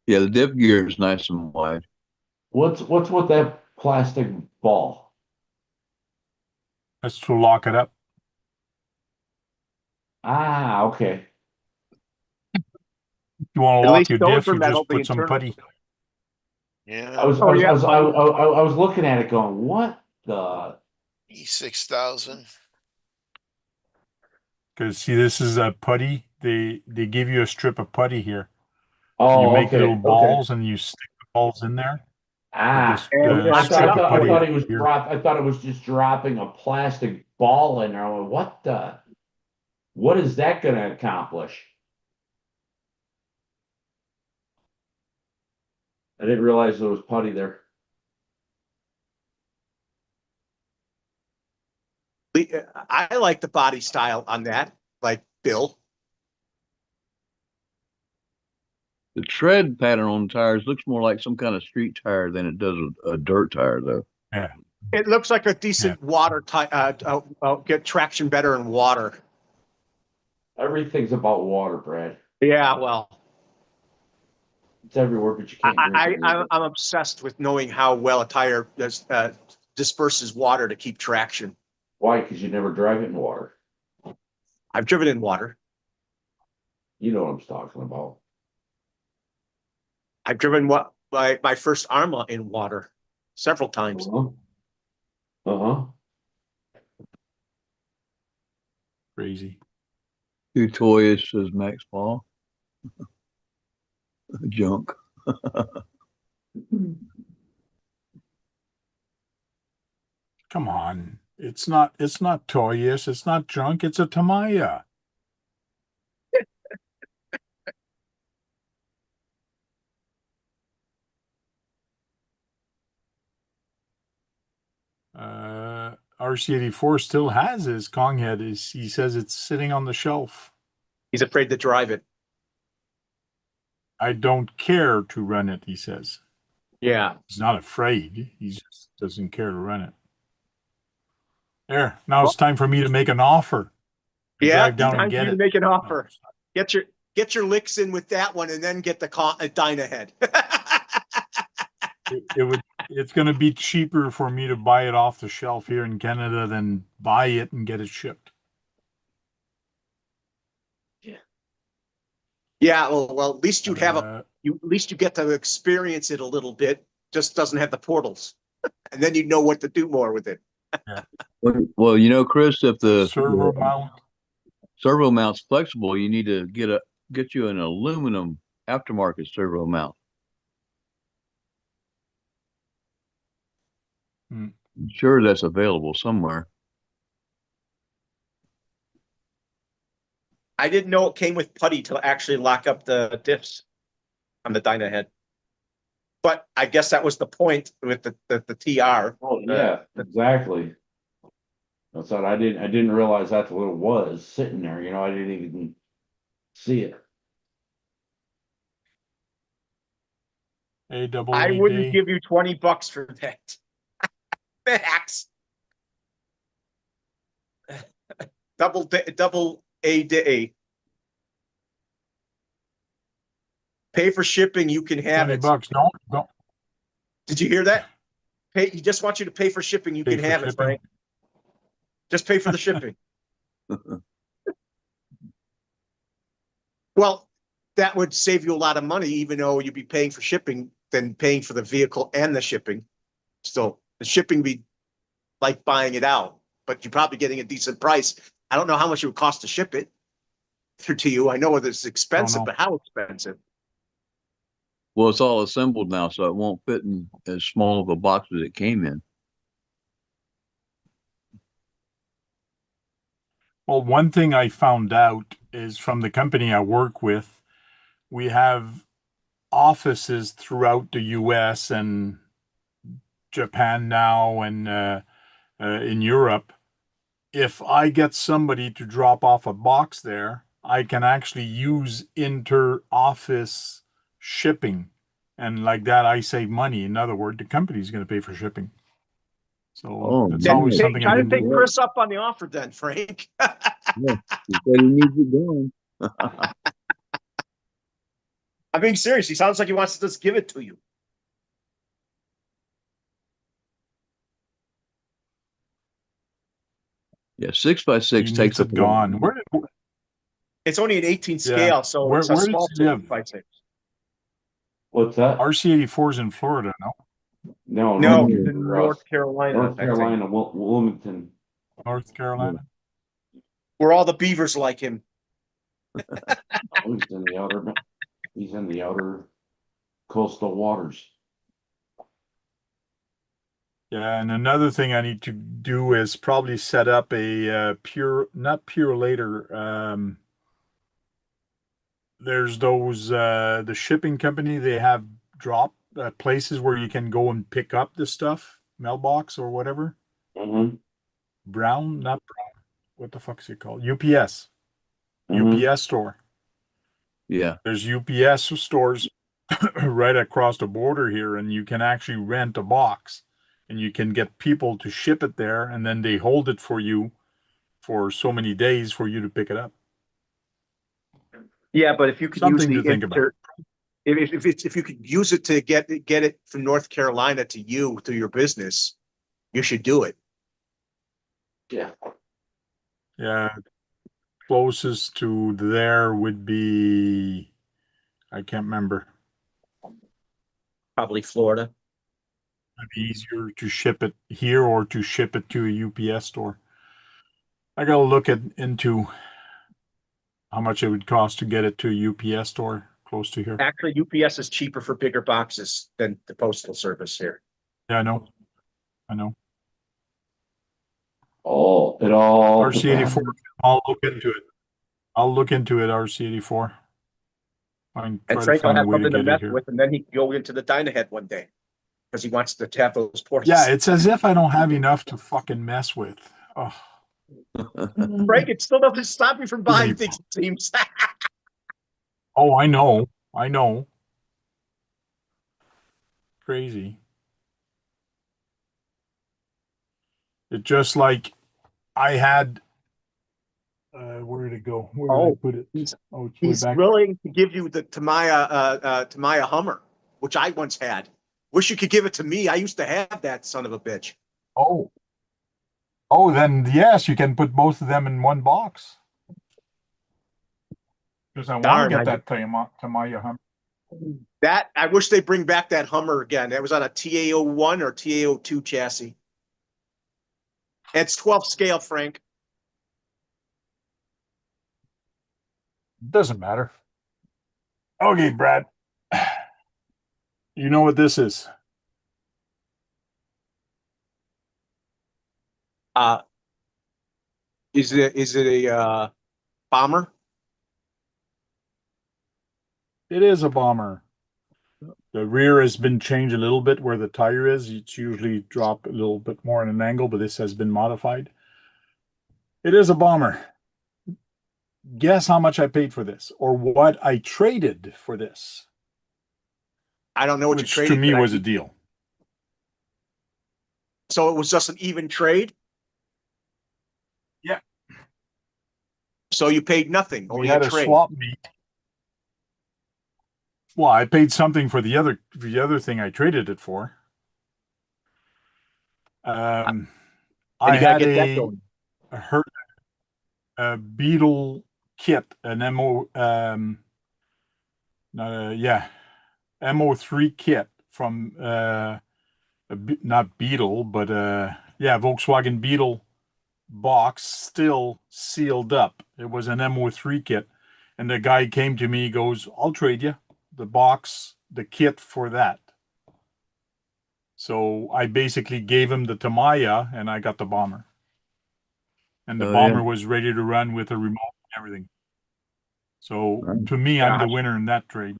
S5: Yeah, the diff gear is nice and wide.
S2: What's with that plastic ball?
S1: That's to lock it up.
S2: Ah, okay.
S1: If you want to
S3: at
S1: lock
S3: least
S1: your
S3: those
S1: diff,
S3: are
S1: you
S3: metal.
S1: just
S3: The
S1: put some
S3: internal.
S1: putty.
S2: I
S4: Yeah,
S2: was
S3: Oh yeah,
S2: I was looking at it going, what the?
S4: E6000.
S1: Because see, this is a putty. They give you a strip of putty here. And you
S2: Oh,
S1: make little
S2: okay.
S1: balls and you stick the balls in there. But
S2: Ah,
S1: this
S3: And
S1: the
S3: locks it
S1: strip
S3: up.
S1: of
S2: I
S1: putty
S2: thought he was
S1: here.
S2: I thought it was just dropping a plastic ball in there. I went, what the? What is that going to accomplish? I didn't realize there was putty there.
S3: I like the body style on that, like Bill.
S5: The tread pattern on the tires looks more like some kind of street tire than it does a dirt tire, though.
S1: Yeah.
S3: It looks like a decent water type. Get traction better in water.
S2: Everything's about water, Brad.
S3: Yeah, well,
S2: It's everywhere, but you can't drink it.
S3: I'm obsessed with knowing how well a tire disperses water to keep traction.
S2: Why? Because you never drive it in water.
S3: I've driven in water.
S2: You know what I'm talking about.
S3: I've driven my first Arma in water several times.
S2: Uh-huh.
S1: Crazy.
S5: Too toyish, says Max Paul. Junk.
S1: Come on. It's not toyish. It's not junk. It's a Tamiya. RC84 still has his Kong head. He says it's sitting on the shelf.
S3: He's afraid to drive it.
S1: I don't care to run it, he says.
S3: Yeah.
S1: He's not afraid. He just doesn't care to run it. There. Now it's time for me to make an offer.
S3: Yeah.
S1: Drive down
S3: Time
S1: and
S3: for
S1: get
S3: you to
S1: it.
S3: make an offer.
S1: No.
S3: Get your licks in with that one, and then get the Dynahead.
S1: It's going to be cheaper for me to buy it off the shelf here in Canada than buy it and get it shipped.
S3: Yeah. Well, at least you'd have
S1: Uh,
S3: at least you get to experience it a little bit. Just doesn't have the portals, and then you know what to do more with it.
S5: Well, you know, Chris, if the
S1: servo mount.
S5: servo mount's flexible, you need to get you an aluminum aftermarket servo mount.
S1: Hmm.
S5: I'm sure that's available somewhere.
S3: I didn't know it came with putty to actually lock up the diffs on the Dyna head. But I guess that was the point with the TR.
S2: Oh, yeah, exactly. That's what I didn't realize that's what it was sitting there, you know, I didn't even see it.
S1: A double
S3: I
S1: E
S3: wouldn't
S1: day.
S3: give you $20 for that. Max. Double A day. Pay for shipping, you can have it.
S1: $20. Don't
S3: Did you hear that? Pay. He just wants you to pay for shipping. You
S1: pay
S3: can
S1: for
S3: have it,
S1: shipping.
S3: Frank. Just pay for the shipping. Well, that would save you a lot of money, even though you'd be paying for shipping than paying for the vehicle and the shipping. Still, the shipping be like buying it out, but you're probably getting a decent price. I don't know how much it would cost to ship it to you. I know it's expensive,
S1: know.
S3: but how expensive?
S5: Well, it's all assembled now, so it won't fit in as small of a box as it came in.
S1: Well, one thing I found out is from the company I work with, we have offices throughout the US and Japan now and in Europe. If I get somebody to drop off a box there, I can actually use inter-office shipping. And like that, I save money. In other words, the company's going to pay for shipping. So
S5: Oh,
S1: that's
S3: Then
S1: always something I
S3: try to
S1: can
S3: take
S1: do.
S3: Chris up on the offer then, Frank.
S5: yeah. He said he needs it going.
S3: I'm being serious. He sounds like he wants to just give it to you.
S5: Yeah, 6x6
S1: He
S5: takes
S1: needs
S5: up
S1: it
S5: a lot.
S1: gone.
S3: It's only an 18
S1: Yeah.
S3: scale, so it's a
S1: Where
S3: small
S1: does he live?
S3: 6x6.
S2: What's that?
S1: RC84 is in Florida, no?
S2: No,
S3: No,
S2: North,
S3: he's in North Carolina,
S2: North
S3: I think.
S2: Carolina, Wilmington.
S1: North Carolina.
S3: Where all the beavers like him.
S2: Oh, he's in the outer coastal waters.
S1: Yeah, and another thing I need to do is probably set up a not pure later. There's those the shipping company, they have drop places where you can go and pick up the stuff, mailbox or whatever.
S2: Mm-hmm.
S1: Brown, not brown. What the fuck's it called? UPS.
S2: Mm-hmm.
S1: UPS store.
S5: Yeah.
S1: There's UPS stores right across the border here, and you can actually rent a box and you can get people to ship it there, and then they hold it for you for so many days for you to pick it up.
S3: Yeah, but if you could use
S1: Something
S3: the
S1: to think about.
S3: if you could use it to get it from North Carolina to you through your business, you should do it.
S2: Yeah.
S1: Yeah, closest to there would be, I can't remember.
S3: Probably Florida.
S1: It'd be easier to ship it here or to ship it to a UPS store. I gotta look into how much it would cost to get it to a UPS store close to here.
S3: Actually, UPS is cheaper for bigger boxes than the postal service here.
S1: Yeah, I know. I know.
S2: Oh, it all
S1: RC84.
S2: depends.
S1: I'll look into it. I'll look into it, RC84.
S3: And
S1: Try to
S3: Frank will
S1: find a
S3: have
S1: way to
S3: something to
S1: get
S3: mess
S1: it here.
S3: with, and then he can go into the Dynahead one day because he wants to tap those ports.
S1: Yeah, it's as if I don't have enough to fucking mess with. Oh,
S3: Frank, it still doesn't stop you from
S1: too many-
S3: buying things, it seems.
S1: oh, I know. I know. Crazy. It just like I had where did it go? Where did I
S3: Oh,
S1: put it?
S3: he's-
S1: Oh, it's way
S3: He's
S1: back.
S3: willing to give you the Tamiya Hummer, which I once had. Wish you could give it to me. I used to have that son of a bitch.
S1: Oh. Oh, then yes, you can put both of them in one box. Because I want to
S3: Darn,
S1: get that Tamiya Hummer.
S3: That I wish they bring back that Hummer again. That was on a TA01 or TA02 chassis. It's 12 scale, Frank.
S1: Doesn't matter. Okay, Brad. You know what this is?
S3: Uh, is it a bomber?
S1: It is a bomber. The rear has been changed a little bit where the tire is. It's usually dropped a little bit more in an angle, but this has been modified. It is a bomber. Guess how much I paid for this or what I traded for this,
S3: I don't know what you
S1: which to
S3: traded,
S1: me
S3: but
S1: was a deal.
S3: so it was just an even trade.
S1: Yeah.
S3: So you paid nothing,
S1: We
S3: only
S1: had
S3: a
S1: a
S3: trade.
S1: swap meet. Well, I paid something for the other thing I traded it for.
S3: And
S1: I
S3: you gotta
S1: had
S3: get that going.
S1: a Beetle kit, an MO yeah, MO3 kit from not Beetle, but yeah, Volkswagen Beetle box, still sealed up. It was an MO3 kit, and the guy came to me, he goes, "I'll trade you the box, the kit for that." So I basically gave him the Tamiya, and I got the bomber. And the
S5: Oh yeah.
S1: bomber was ready to run with a remote and everything. So
S5: Right.
S1: to me, I'm the
S3: Gosh.
S1: winner in that trade.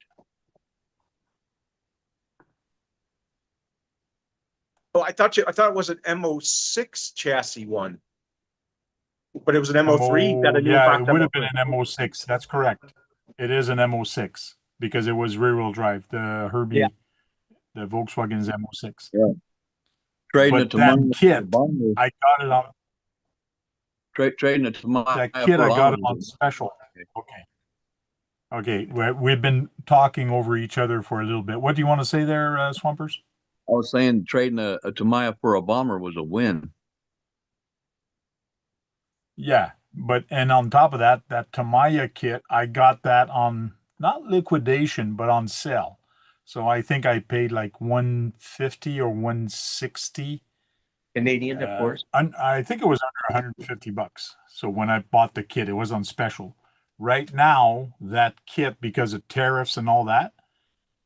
S3: Oh, I thought it was an MO6 chassis one, but it was an MO3. You got
S1: MO,
S3: a new
S1: yeah,
S3: box
S1: it would have been
S3: MO3.
S1: an MO6. That's correct. It is an MO6 because it was rear-wheel drive. The
S3: Yeah.
S1: Herbie, the Volkswagen's MO6.
S5: Yeah. Trading it
S1: But
S5: to
S1: that
S5: Maya for a
S1: kit,
S5: bomber.
S1: I got it on
S5: Trading it to Maya
S1: that kit.
S5: for
S1: I
S5: a
S1: got it
S5: bomber.
S1: on special. Okay. Okay. We've been talking over each other for a little bit. What do you want to say there, Swampers?
S5: I was saying trading a Tamiya for a bomber was a win.
S1: Yeah, but and on top of that, that Tamiya kit, I got that on not liquidation, but on sale. So I think I paid like 150 or 160.
S3: Canadian, of course.
S1: I think it was under 150 bucks. So when I bought the kit, it was on special. Right now, that kit, because of tariffs and all that,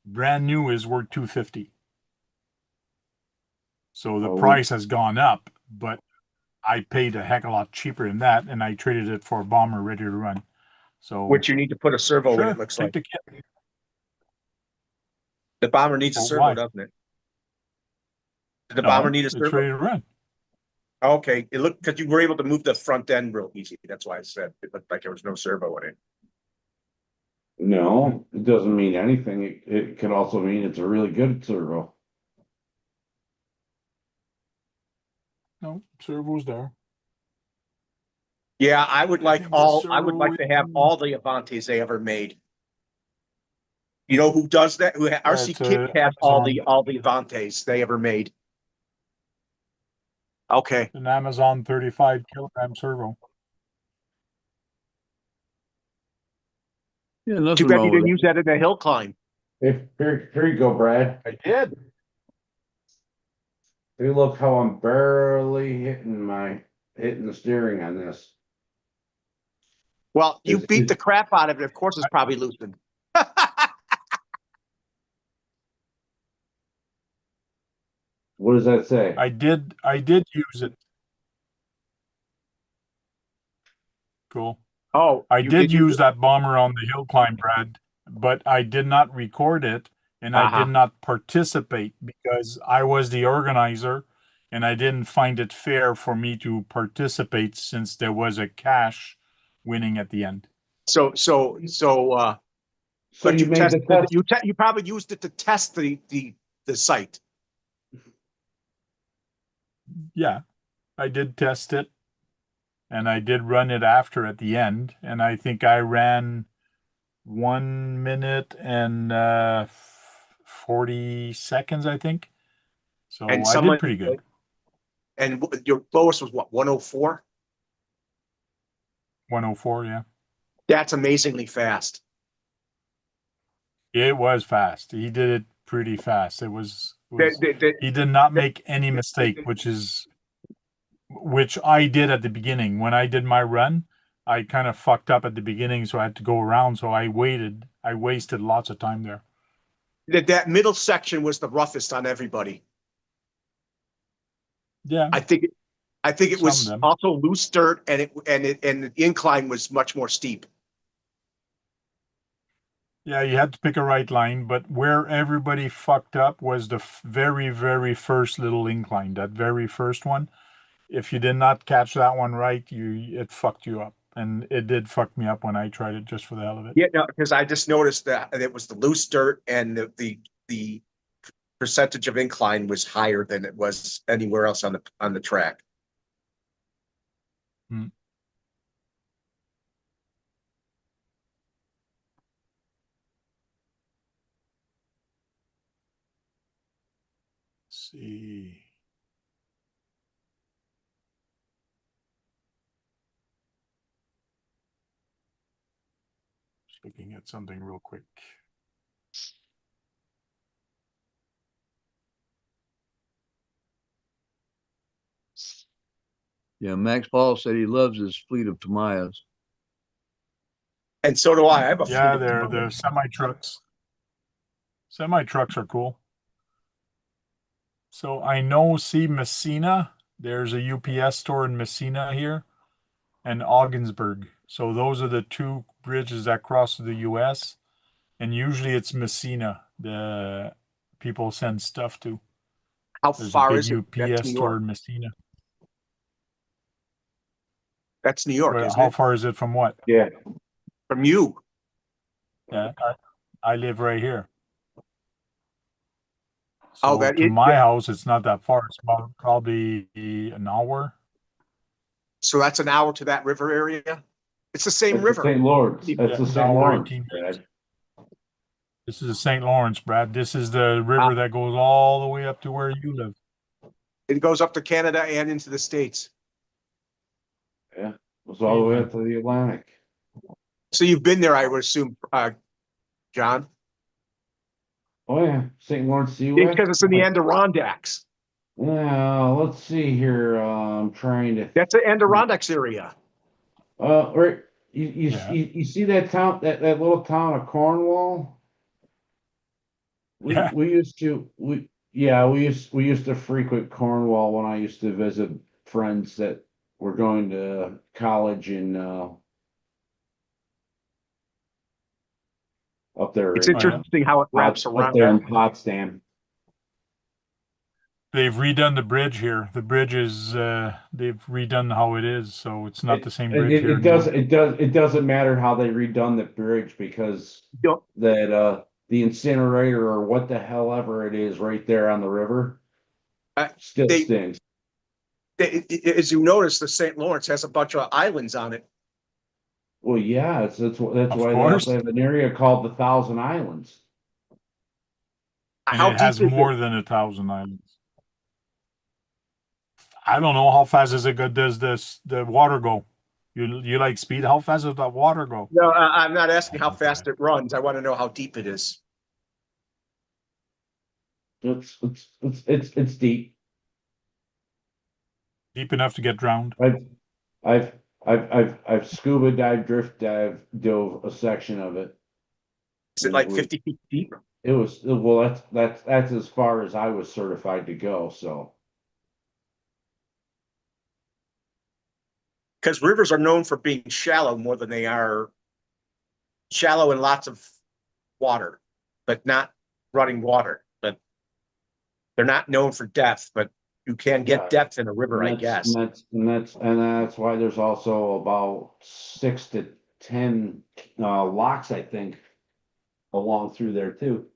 S1: brand new is worth 250. So the
S2: Oh,
S1: price has gone up, but I paid a heck of a lot cheaper than that, and I traded it for a bomber ready to run. So
S3: Which you need to put a servo in, it
S1: sure,
S3: looks
S1: take
S3: like.
S1: the kit.
S3: The bomber needs a
S1: For
S3: servo,
S1: why?
S3: doesn't it? Did the bomber
S1: No,
S3: need a
S1: it's
S3: servo?
S1: ready to run.
S3: Okay, it looked because you were able to move the front end real easy. That's why I said it looked like there was no servo in it.
S2: no, it doesn't mean anything. It could also mean it's a really good servo.
S1: No, servo's there.
S3: Yeah, I would like to have
S1: In,
S3: all the Avantes they ever made. You know who does that? RC
S1: it's
S3: Kit has all
S1: Amazon,
S3: the Avantes they ever made. Okay.
S1: an Amazon 35 kilogram servo.
S5: Yeah,
S3: Too
S5: nothing
S3: bad you
S5: wrong with
S3: didn't
S5: that.
S3: use that in the hill climb.
S2: Here you go, Brad.
S1: I did.
S2: Hey, look how I'm barely hitting the steering on this.
S3: Well, you
S2: It's,
S3: beat
S2: it's,
S3: the crap out of it. Of course, it's probably loosened.
S2: what does that say?
S1: I did use it. Cool.
S3: Oh,
S1: I
S3: you
S1: did
S3: did use
S1: use
S3: it.
S1: that bomber on the hill climb, Brad, but I did not record it and I
S3: Uh-huh.
S1: did not participate because I was the organizer and I didn't find it fair for me to participate since there was a cash winning at the end.
S3: So
S2: So
S3: but
S2: you
S3: you
S2: made the
S3: tested
S2: test.
S3: you probably used it to test the site.
S1: Yeah, I did test it and I did run it after at the end. And I think I ran 1 minute and 40 seconds, I think. So
S3: And
S1: I did
S3: someone
S1: pretty good.
S3: and your lowest was what, 104?
S1: 104, yeah.
S3: That's amazingly fast.
S1: It was fast. He did it pretty fast.
S3: The, the, the,
S1: He did not
S3: the,
S1: make any mistake, which I did at the beginning. When I did my run, I kind of fucked up at the beginning, so I had to go around. So I waited I wasted lots of time there.
S3: That middle section was the roughest on everybody.
S1: Yeah,
S3: I think it
S1: Some of
S3: was
S1: them.
S3: also loose dirt, and the incline was much more steep.
S1: yeah, you had to pick a right line, but where everybody fucked up was the very, very first little incline, that very first one. If you did not catch that one right, it fucked you up. And it did fuck me up when I tried it just for the hell of it.
S3: Yeah, no, because I just noticed that it was the loose dirt, and the percentage of incline was higher than it was anywhere else on the track.
S1: Hmm. Let's see. Just looking at something real quick.
S5: Yeah, Max Paul said he loves his fleet of Tamayas.
S3: And so do I. I have a
S1: Yeah,
S3: fleet of
S1: they're semi trucks. Semi trucks are cool. So I know, see Messina. There's a UPS store in Messina here, and Augsburg. So those are the two bridges that cross the US. And usually it's Messina the people send stuff to.
S3: How
S1: There's a
S3: far
S1: big
S3: is it? That's
S1: UPS
S3: New
S1: store
S3: York.
S1: in Messina.
S3: That's New York,
S1: Well,
S3: isn't
S1: how
S3: it?
S1: far is it from what?
S2: Yeah.
S3: From you.
S1: Yeah, I live right here.
S3: Oh,
S1: So to my house, it's not that far. It's about probably an hour.
S3: so that's an hour to that river area. It's the same
S2: That's the
S3: river.
S2: St. Lawrence.
S1: Yeah,
S2: That's the
S1: an
S2: St.
S1: hour,
S2: Lawrence,
S1: 18 minutes.
S2: Brad.
S1: This is the St. Lawrence, Brad. This is the river that goes all the way up to where you live.
S3: It goes up to Canada and into the States.
S2: Yeah. It was all the way up to the Atlantic.
S3: So you've been there, I would assume, John,
S2: Oh yeah, St. Lawrence Seaway.
S3: because it's in the Adirondacks.
S2: Now let's see here. I'm trying to.
S3: That's the Adirondacks area.
S2: Right.
S1: Yeah.
S2: You see that town, that little town of Cornwall?
S1: Yeah.
S2: We used to we used to frequent Cornwall when I used to visit friends that were going to college in up there
S3: It's
S2: in
S3: interesting how it wraps
S2: up
S3: around.
S2: there in Potsdam.
S1: They've redone the bridge here. The bridge is they've redone how it is, so it's not the same bridge here anymore.
S2: It doesn't matter how they redone the bridge because
S3: You
S2: that the incinerator or what the hell ever it is right there on the river still
S3: they-
S2: stings.
S3: as you notice, the St. Lawrence has a bunch of islands on it.
S2: Well, yeah, that's
S1: Of
S2: why they
S1: course.
S2: also have an area called the Thousand Islands.
S1: And
S3: How
S1: it has
S3: deep is
S1: more
S3: it?
S1: than 1,000 islands. I don't know how fast is it good. Does the water go? You like speed? How fast does that water go?
S3: No, I'm not asking how fast it runs. I want to know how deep it is.
S2: It's deep.
S1: Deep enough to get drowned?
S2: I've I've I've scuba dive, drift dive, dove a section of it.
S3: Is it like 50 feet deep?
S2: It was well. That's as far as I was certified to go. So
S3: Because rivers are known for being shallow more than they are shallow and lots of water, but not running water. But they're not known for depth, but you can get
S2: Yeah.
S3: depth in a river, I
S2: and
S3: guess.
S2: that's why there's also about 6 to 10 locks, I think, along through there too.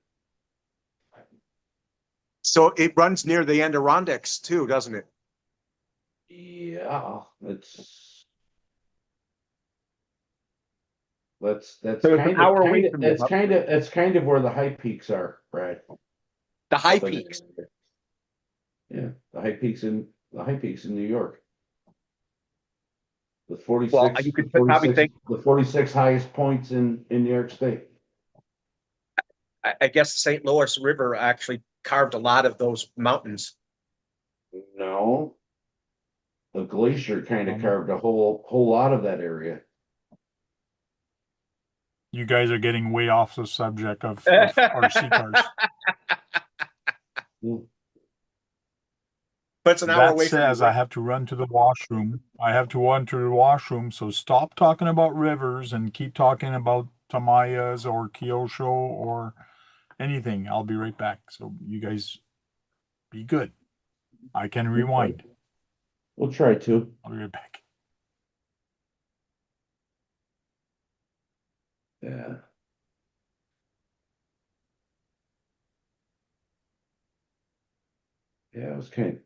S3: So it runs near the Adirondacks too, doesn't it?
S2: Yeah, that's
S3: So it's an hour away from you.
S2: that's kind of where the high peaks are, Brad.
S3: The high
S2: Up in
S3: peaks.
S2: there. Yeah, the high peaks in New York. The 46,
S3: Well, you could probably think,
S2: the 46 highest points in New York State.
S3: I guess the St. Louis River actually carved a lot of those mountains.
S2: No, the glacier kind of
S1: Um,
S2: carved a whole lot of that area.
S1: You guys are getting way off the subject of RC cars.
S3: But it's an hour
S1: That
S3: away from you,
S1: says I
S3: right?
S1: have to run to the washroom. I have to run to the washroom. So stop talking about rivers and keep talking about Tamayas or Kyosho or anything. I'll be right back. So you guys be good. I can rewind.
S2: We'll try to.
S1: I'll be right back.
S2: Yeah. Yeah, it was kind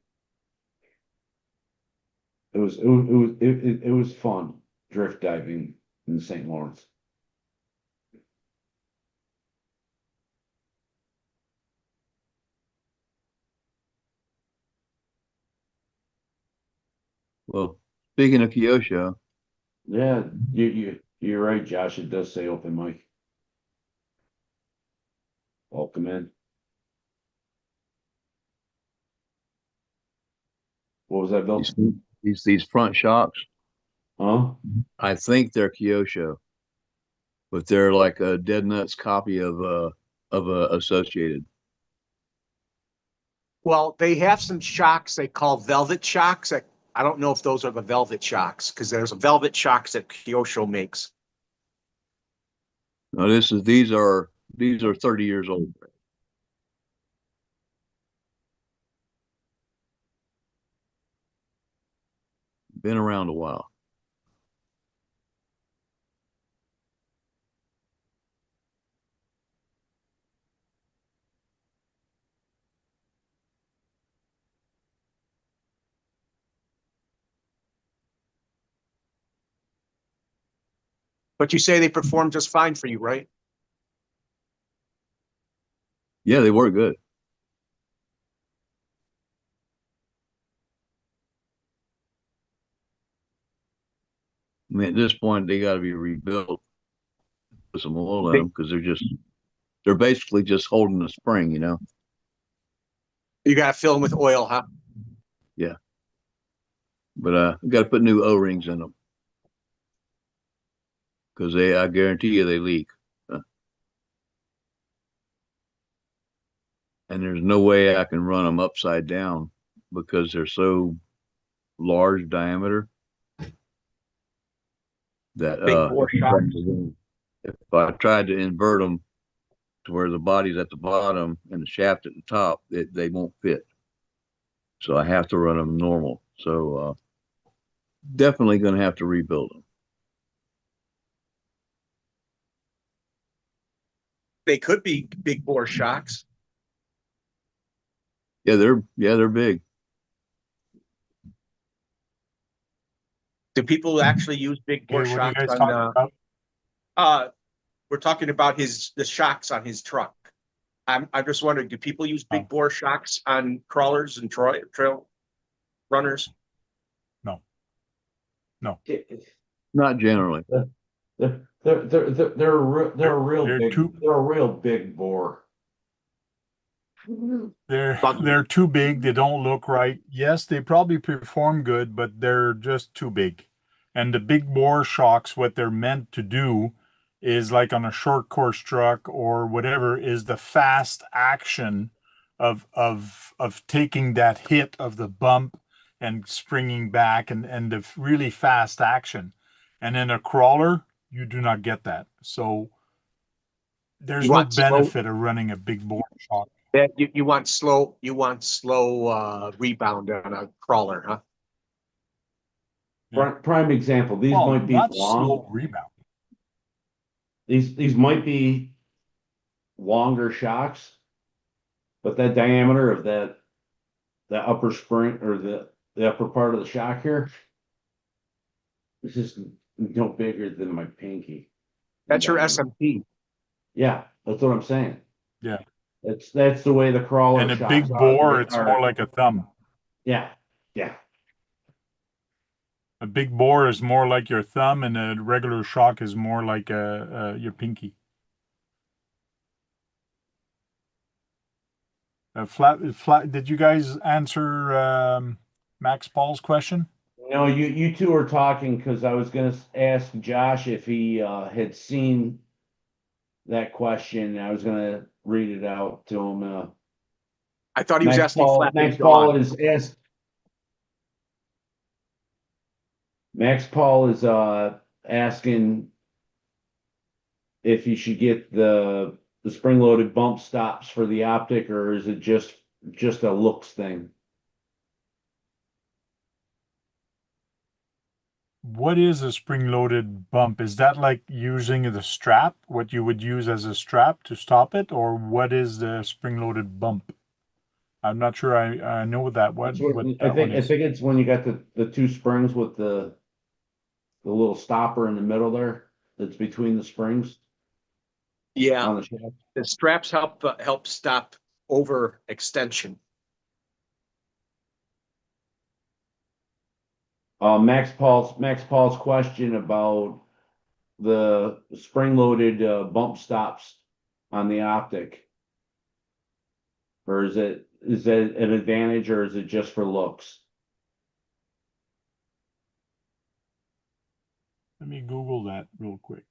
S2: of, it was fun drift diving in the St. Lawrence.
S5: Well, speaking of Kyosho,
S2: Yeah, you're right, Josh. It does say open mic. Welcome in. What was that, Bill?
S5: these front shocks,
S2: Huh?
S5: I think they're Kyosho, but they're like a dead nuts copy of Associated.
S3: Well, they have some shocks they call velvet shocks. I don't know if those are the velvet shocks because there's a velvet shocks that Kyosho makes.
S5: Now these are 30 years old. Been around a while.
S3: But you say they perform just fine for you, right?
S5: Yeah, they work good. I mean, at this point, they got to be rebuilt with some oil in them because they're basically just holding the spring, you know.
S3: You got to fill them with oil, huh?
S5: Yeah, but we got to put new O-rings in them because I guarantee you, they leak. And there's no way I can run them upside down because they're so large diameter that
S3: Big bore shocks.
S5: if I tried to invert them to where the body's at the bottom and the shaft at the top, they won't fit. So I have to run them normal. So definitely going to have to rebuild them.
S3: They could be big bore shocks.
S5: They're big.
S3: Do people actually use big bore
S1: Okay, what are you
S3: shocks
S1: guys
S3: on
S1: talking about?
S3: we're talking about the shocks on his truck. I'm just wondering, do people use big bore shocks on crawlers and trail runners?
S1: No. No.
S5: Not generally.
S2: They're a
S1: They're
S2: real big bore.
S1: They're too big. They don't look right. Yes, they probably perform good, but they're just too big. And the big bore shocks, what they're meant to do is like on a short course truck or whatever, is the fast action of taking that hit of the bump and springing back and the really fast action. And in a crawler, you do not get that. So there's
S3: You
S1: no
S3: want slow,
S1: benefit of running a big bore shock.
S3: you want slow rebound on a crawler, huh?
S1: Yeah.
S2: Prime example. These
S1: Well,
S2: might be
S1: not
S2: long.
S1: slow rebound.
S2: These might be longer shocks, but that diameter of that upper spring or the upper part of the shock here is just no bigger than my pinky.
S3: That's your
S2: diameter.
S3: SMP.
S2: Yeah, that's what I'm saying.
S1: Yeah.
S2: That's the way the crawler
S1: And a
S2: shocks
S1: big bore, it's
S2: are.
S1: more like a thumb.
S2: Yeah, yeah.
S1: A big bore is more like your thumb, and a regular shock is more like your pinky. Flat. Did you guys answer Max Paul's question?
S2: No, you two are talking because I was gonna ask Josh if he had seen that question. I was gonna read it out to him.
S3: I thought he was asking Flat
S2: Max
S3: and
S2: Paul
S3: Dawn.
S2: is asked. Max Paul is asking if you should get the spring-loaded bump stops for the optic, or is it just a looks thing?
S1: What is a spring-loaded bump? Is that like using the strap, what you would use as a strap to stop it, or what is the spring-loaded bump? I'm not sure I know that
S2: That's
S1: what
S2: I
S1: that one
S2: think. I
S1: is.
S2: think it's when you got the two springs with the little stopper in the middle there. That's between the springs
S3: Yeah,
S2: on the shaft.
S3: the straps help stop overextension.
S2: Max Paul's question about the spring-loaded bump stops on the optic, or is that an advantage, or is it just for looks?
S1: Let me Google that real quick.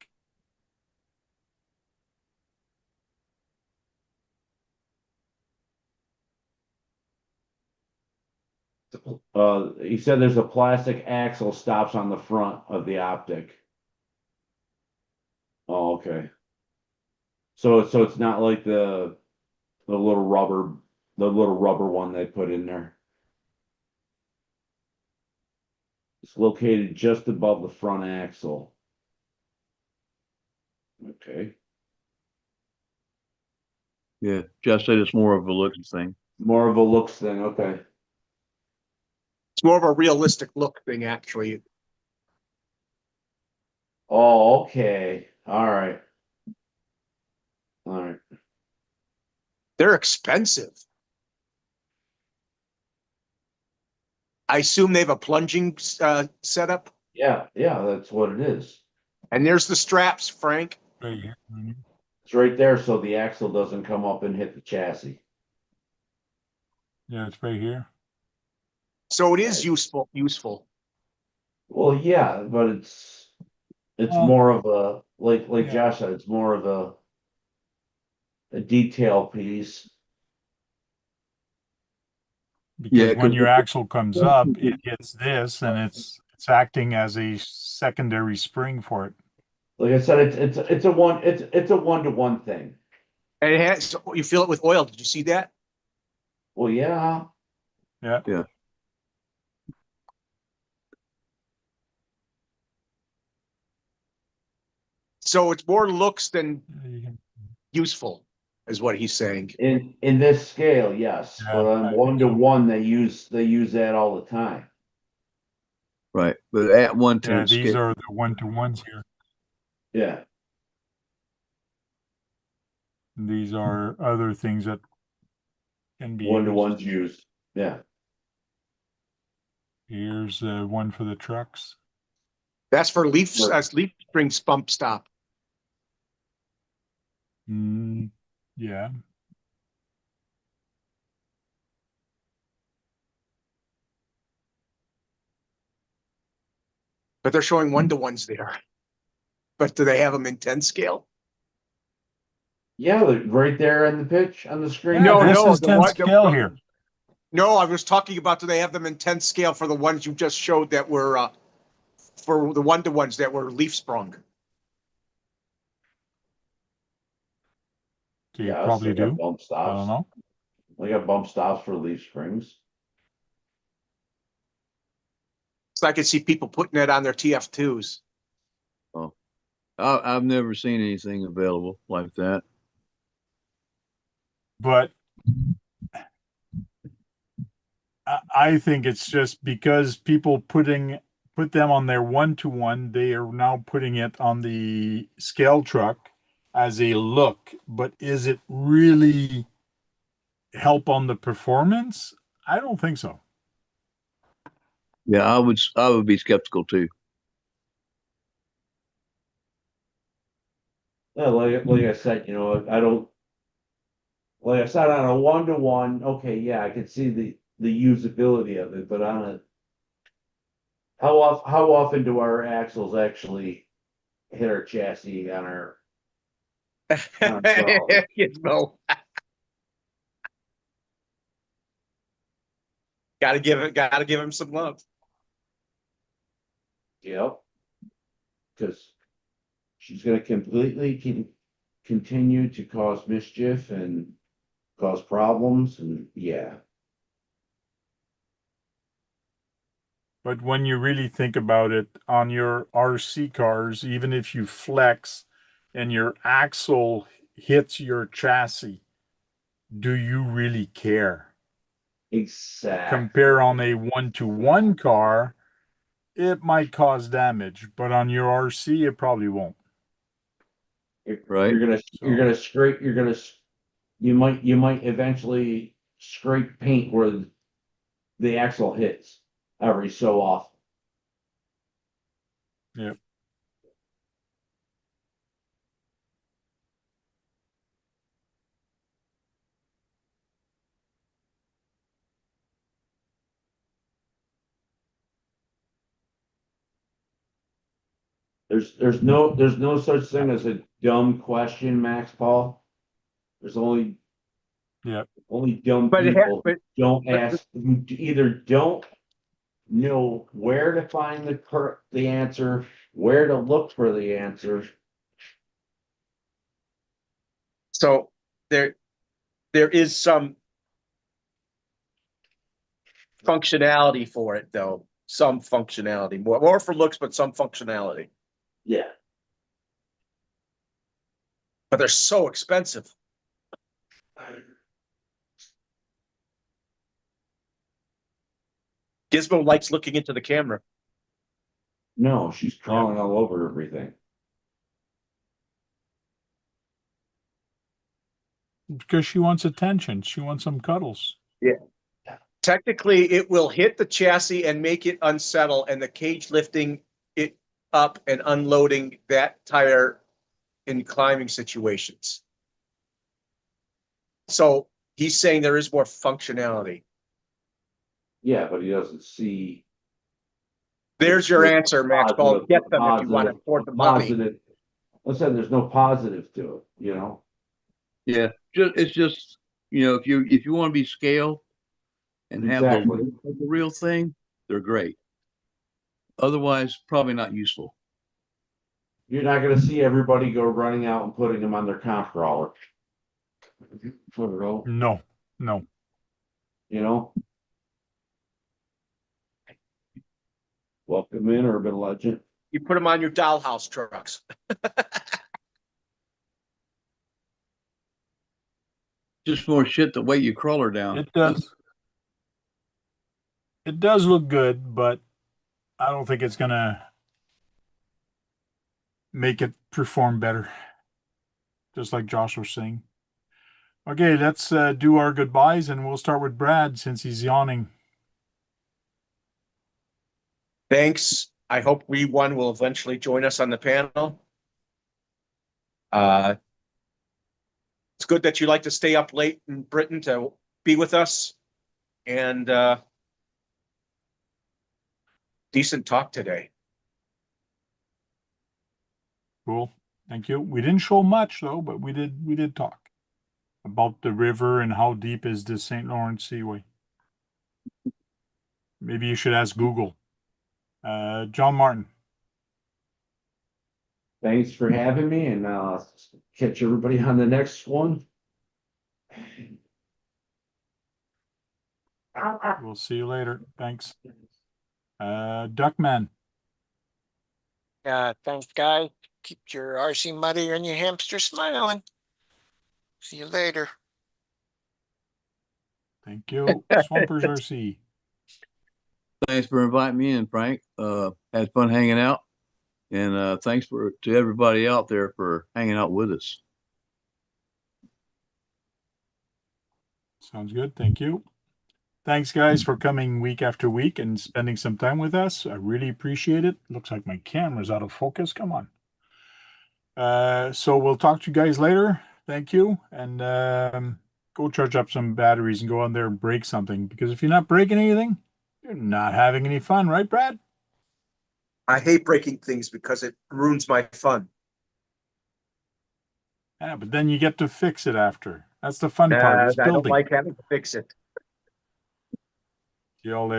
S2: He said there's a plastic axle stops on the front of the optic. Oh, okay. So it's not like the little rubber one they put in there. It's located just above the front axle. Okay.
S5: Yeah, Jeff said it's more of a looks thing.
S2: More of a looks thing. Okay.
S3: It's more of a realistic look thing, actually.
S2: Oh, okay. All right. All right.
S3: They're expensive. I assume they have a plunging setup.
S2: Yeah, that's what it is.
S3: And there's the straps, Frank.
S1: Right here.
S2: It's right there so the axle doesn't come up and hit the chassis.
S1: Yeah, it's right here.
S3: So it is
S2: Right.
S3: useful.
S2: Well, yeah, but it's
S1: Well,
S2: more of a like
S1: yeah,
S2: Josh said, it's more of a detail piece.
S5: Yeah,
S1: because when
S5: because
S1: your axle comes up, it hits this and it's acting as a secondary spring for it.
S2: Like I said, it's a one-to-one thing.
S3: And it has, you fill it with oil. Did you see that?
S2: Well, yeah,
S1: Yeah.
S5: yeah,
S3: So it's more looks than
S1: You can-
S3: useful, is what he's saying.
S2: in this scale, yes,
S1: Yeah,
S2: but on
S1: I think so.
S2: one-to-one, they use that all the time.
S5: right. But at one
S1: Yeah,
S5: to
S1: these
S5: scale,
S1: are the one-to-ones here.
S2: Yeah,
S1: These are other things that can be used.
S2: one-to-one's used. Yeah,
S1: Here's one for the trucks.
S3: That's for leaf
S2: Right.
S3: leaf springs bump stop.
S1: Yeah.
S3: But they're showing one-to-ones there. But do they have them in 10 scale?
S2: yeah, right there on the pitch on the screen.
S1: Yeah,
S3: No,
S1: this
S3: no,
S1: is 10 scale here.
S3: no, I was talking about, do they have them in 10 scale for the ones you just showed that were for the one-to-ones that were leaf sprung?
S1: Do you
S2: Yes,
S1: probably
S2: they got
S1: do?
S2: bump
S1: I don't
S2: stops.
S1: know.
S2: They got bump stops for leaf springs.
S3: So I could see people putting that on their TF2s.
S5: oh, I've never seen anything available like that.
S1: But I think it's just because people put them on their one-to-one, they are now putting it on the scale truck as a look. But is it really help on the performance? I don't think so.
S5: Yeah, I would be skeptical too.
S2: Yeah, like I said, I don't. Like I said, on a one-to-one, okay, yeah, I could see the usability of it, but on a how often do our axles actually hit our chassis on our
S3: Gizmo. Gotta give him some love.
S2: Yep. Because she's going to completely continue to cause mischief and cause problems, and yeah.
S1: But when you really think about it, on your RC cars, even if you flex and your axle hits your chassis, do you really care?
S2: Exactly.
S1: Compare on a one-to-one car, it might cause damage, but on your RC, it probably won't.
S5: Right.
S2: You might eventually scrape paint where the axle hits every so often.
S1: Yeah.
S2: There's no such thing as a dumb question, Max Paul. There's only dumb
S3: But
S2: people who don't
S3: but-
S2: ask, who either don't know where to find the answer, where to look for the answer.
S3: so there is some functionality for it, though. Some functionality, more for looks, but some functionality.
S2: Yeah.
S3: But they're so expensive. Gizmo likes looking into the camera.
S2: No, she's crawling all over everything.
S1: Because she wants attention. She wants some cuddles.
S3: Yeah. Technically, it will hit the chassis and make it unsettle, and the cage lifting it up and unloading that tire in climbing situations. So he's saying there is more functionality.
S2: Yeah, but he doesn't see.
S3: There's your answer, Max Paul. Get them if you want to afford the money.
S2: Positive. Listen, there's no positive to it, you know.
S5: Yeah, it's just if you want to be scale and have the
S2: Exactly.
S5: look of the real thing, they're great. Otherwise, probably not useful.
S2: You're not going to see everybody go running out and putting them on their comp crawler.
S1: No.
S2: You know. Welcome in, urban legend.
S3: You put them on your dollhouse trucks.
S5: Just more shit to weigh your crawler down.
S1: It does. It does look good, but I don't think it's gonna make it perform better. Just like Josh was saying. Okay, let's do our goodbyes, and we'll start with Brad since he's yawning.
S3: Thanks. I hope one will eventually join us on the panel. It's good that you like to stay up late in Britain to be with us, and decent talk today.
S1: Cool. Thank you. We didn't show much though, but we did talk about the river and how deep is the St. Lawrence Seaway. Maybe you should ask Google. John Martin.
S2: Thanks for having me, and catch everybody on the next one.
S1: We'll see you later. Thanks. Duckman.
S4: Thanks, guy. Keep your RC muddy and your hamster smiling. See you later.
S1: Thank you. Swampers RC.
S5: Thanks for inviting me in, Frank. Had fun hanging out, and thanks to everybody out there for hanging out with us.
S1: Sounds good. Thank you. Thanks, guys, for coming week after week and spending some time with us. I really appreciate it. Looks like my camera's out of focus. Come on. So we'll talk to you guys later. Thank you. And go charge up some batteries and go on there and break something. Because if you're not breaking anything, you're not having any fun, right, Brad?
S3: I hate breaking things because it ruins my fun.
S1: Yeah, but then you get to fix it after. That's the fun part,
S3: I
S1: is
S3: don't
S1: building.
S3: like having to fix it.
S1: See you all later.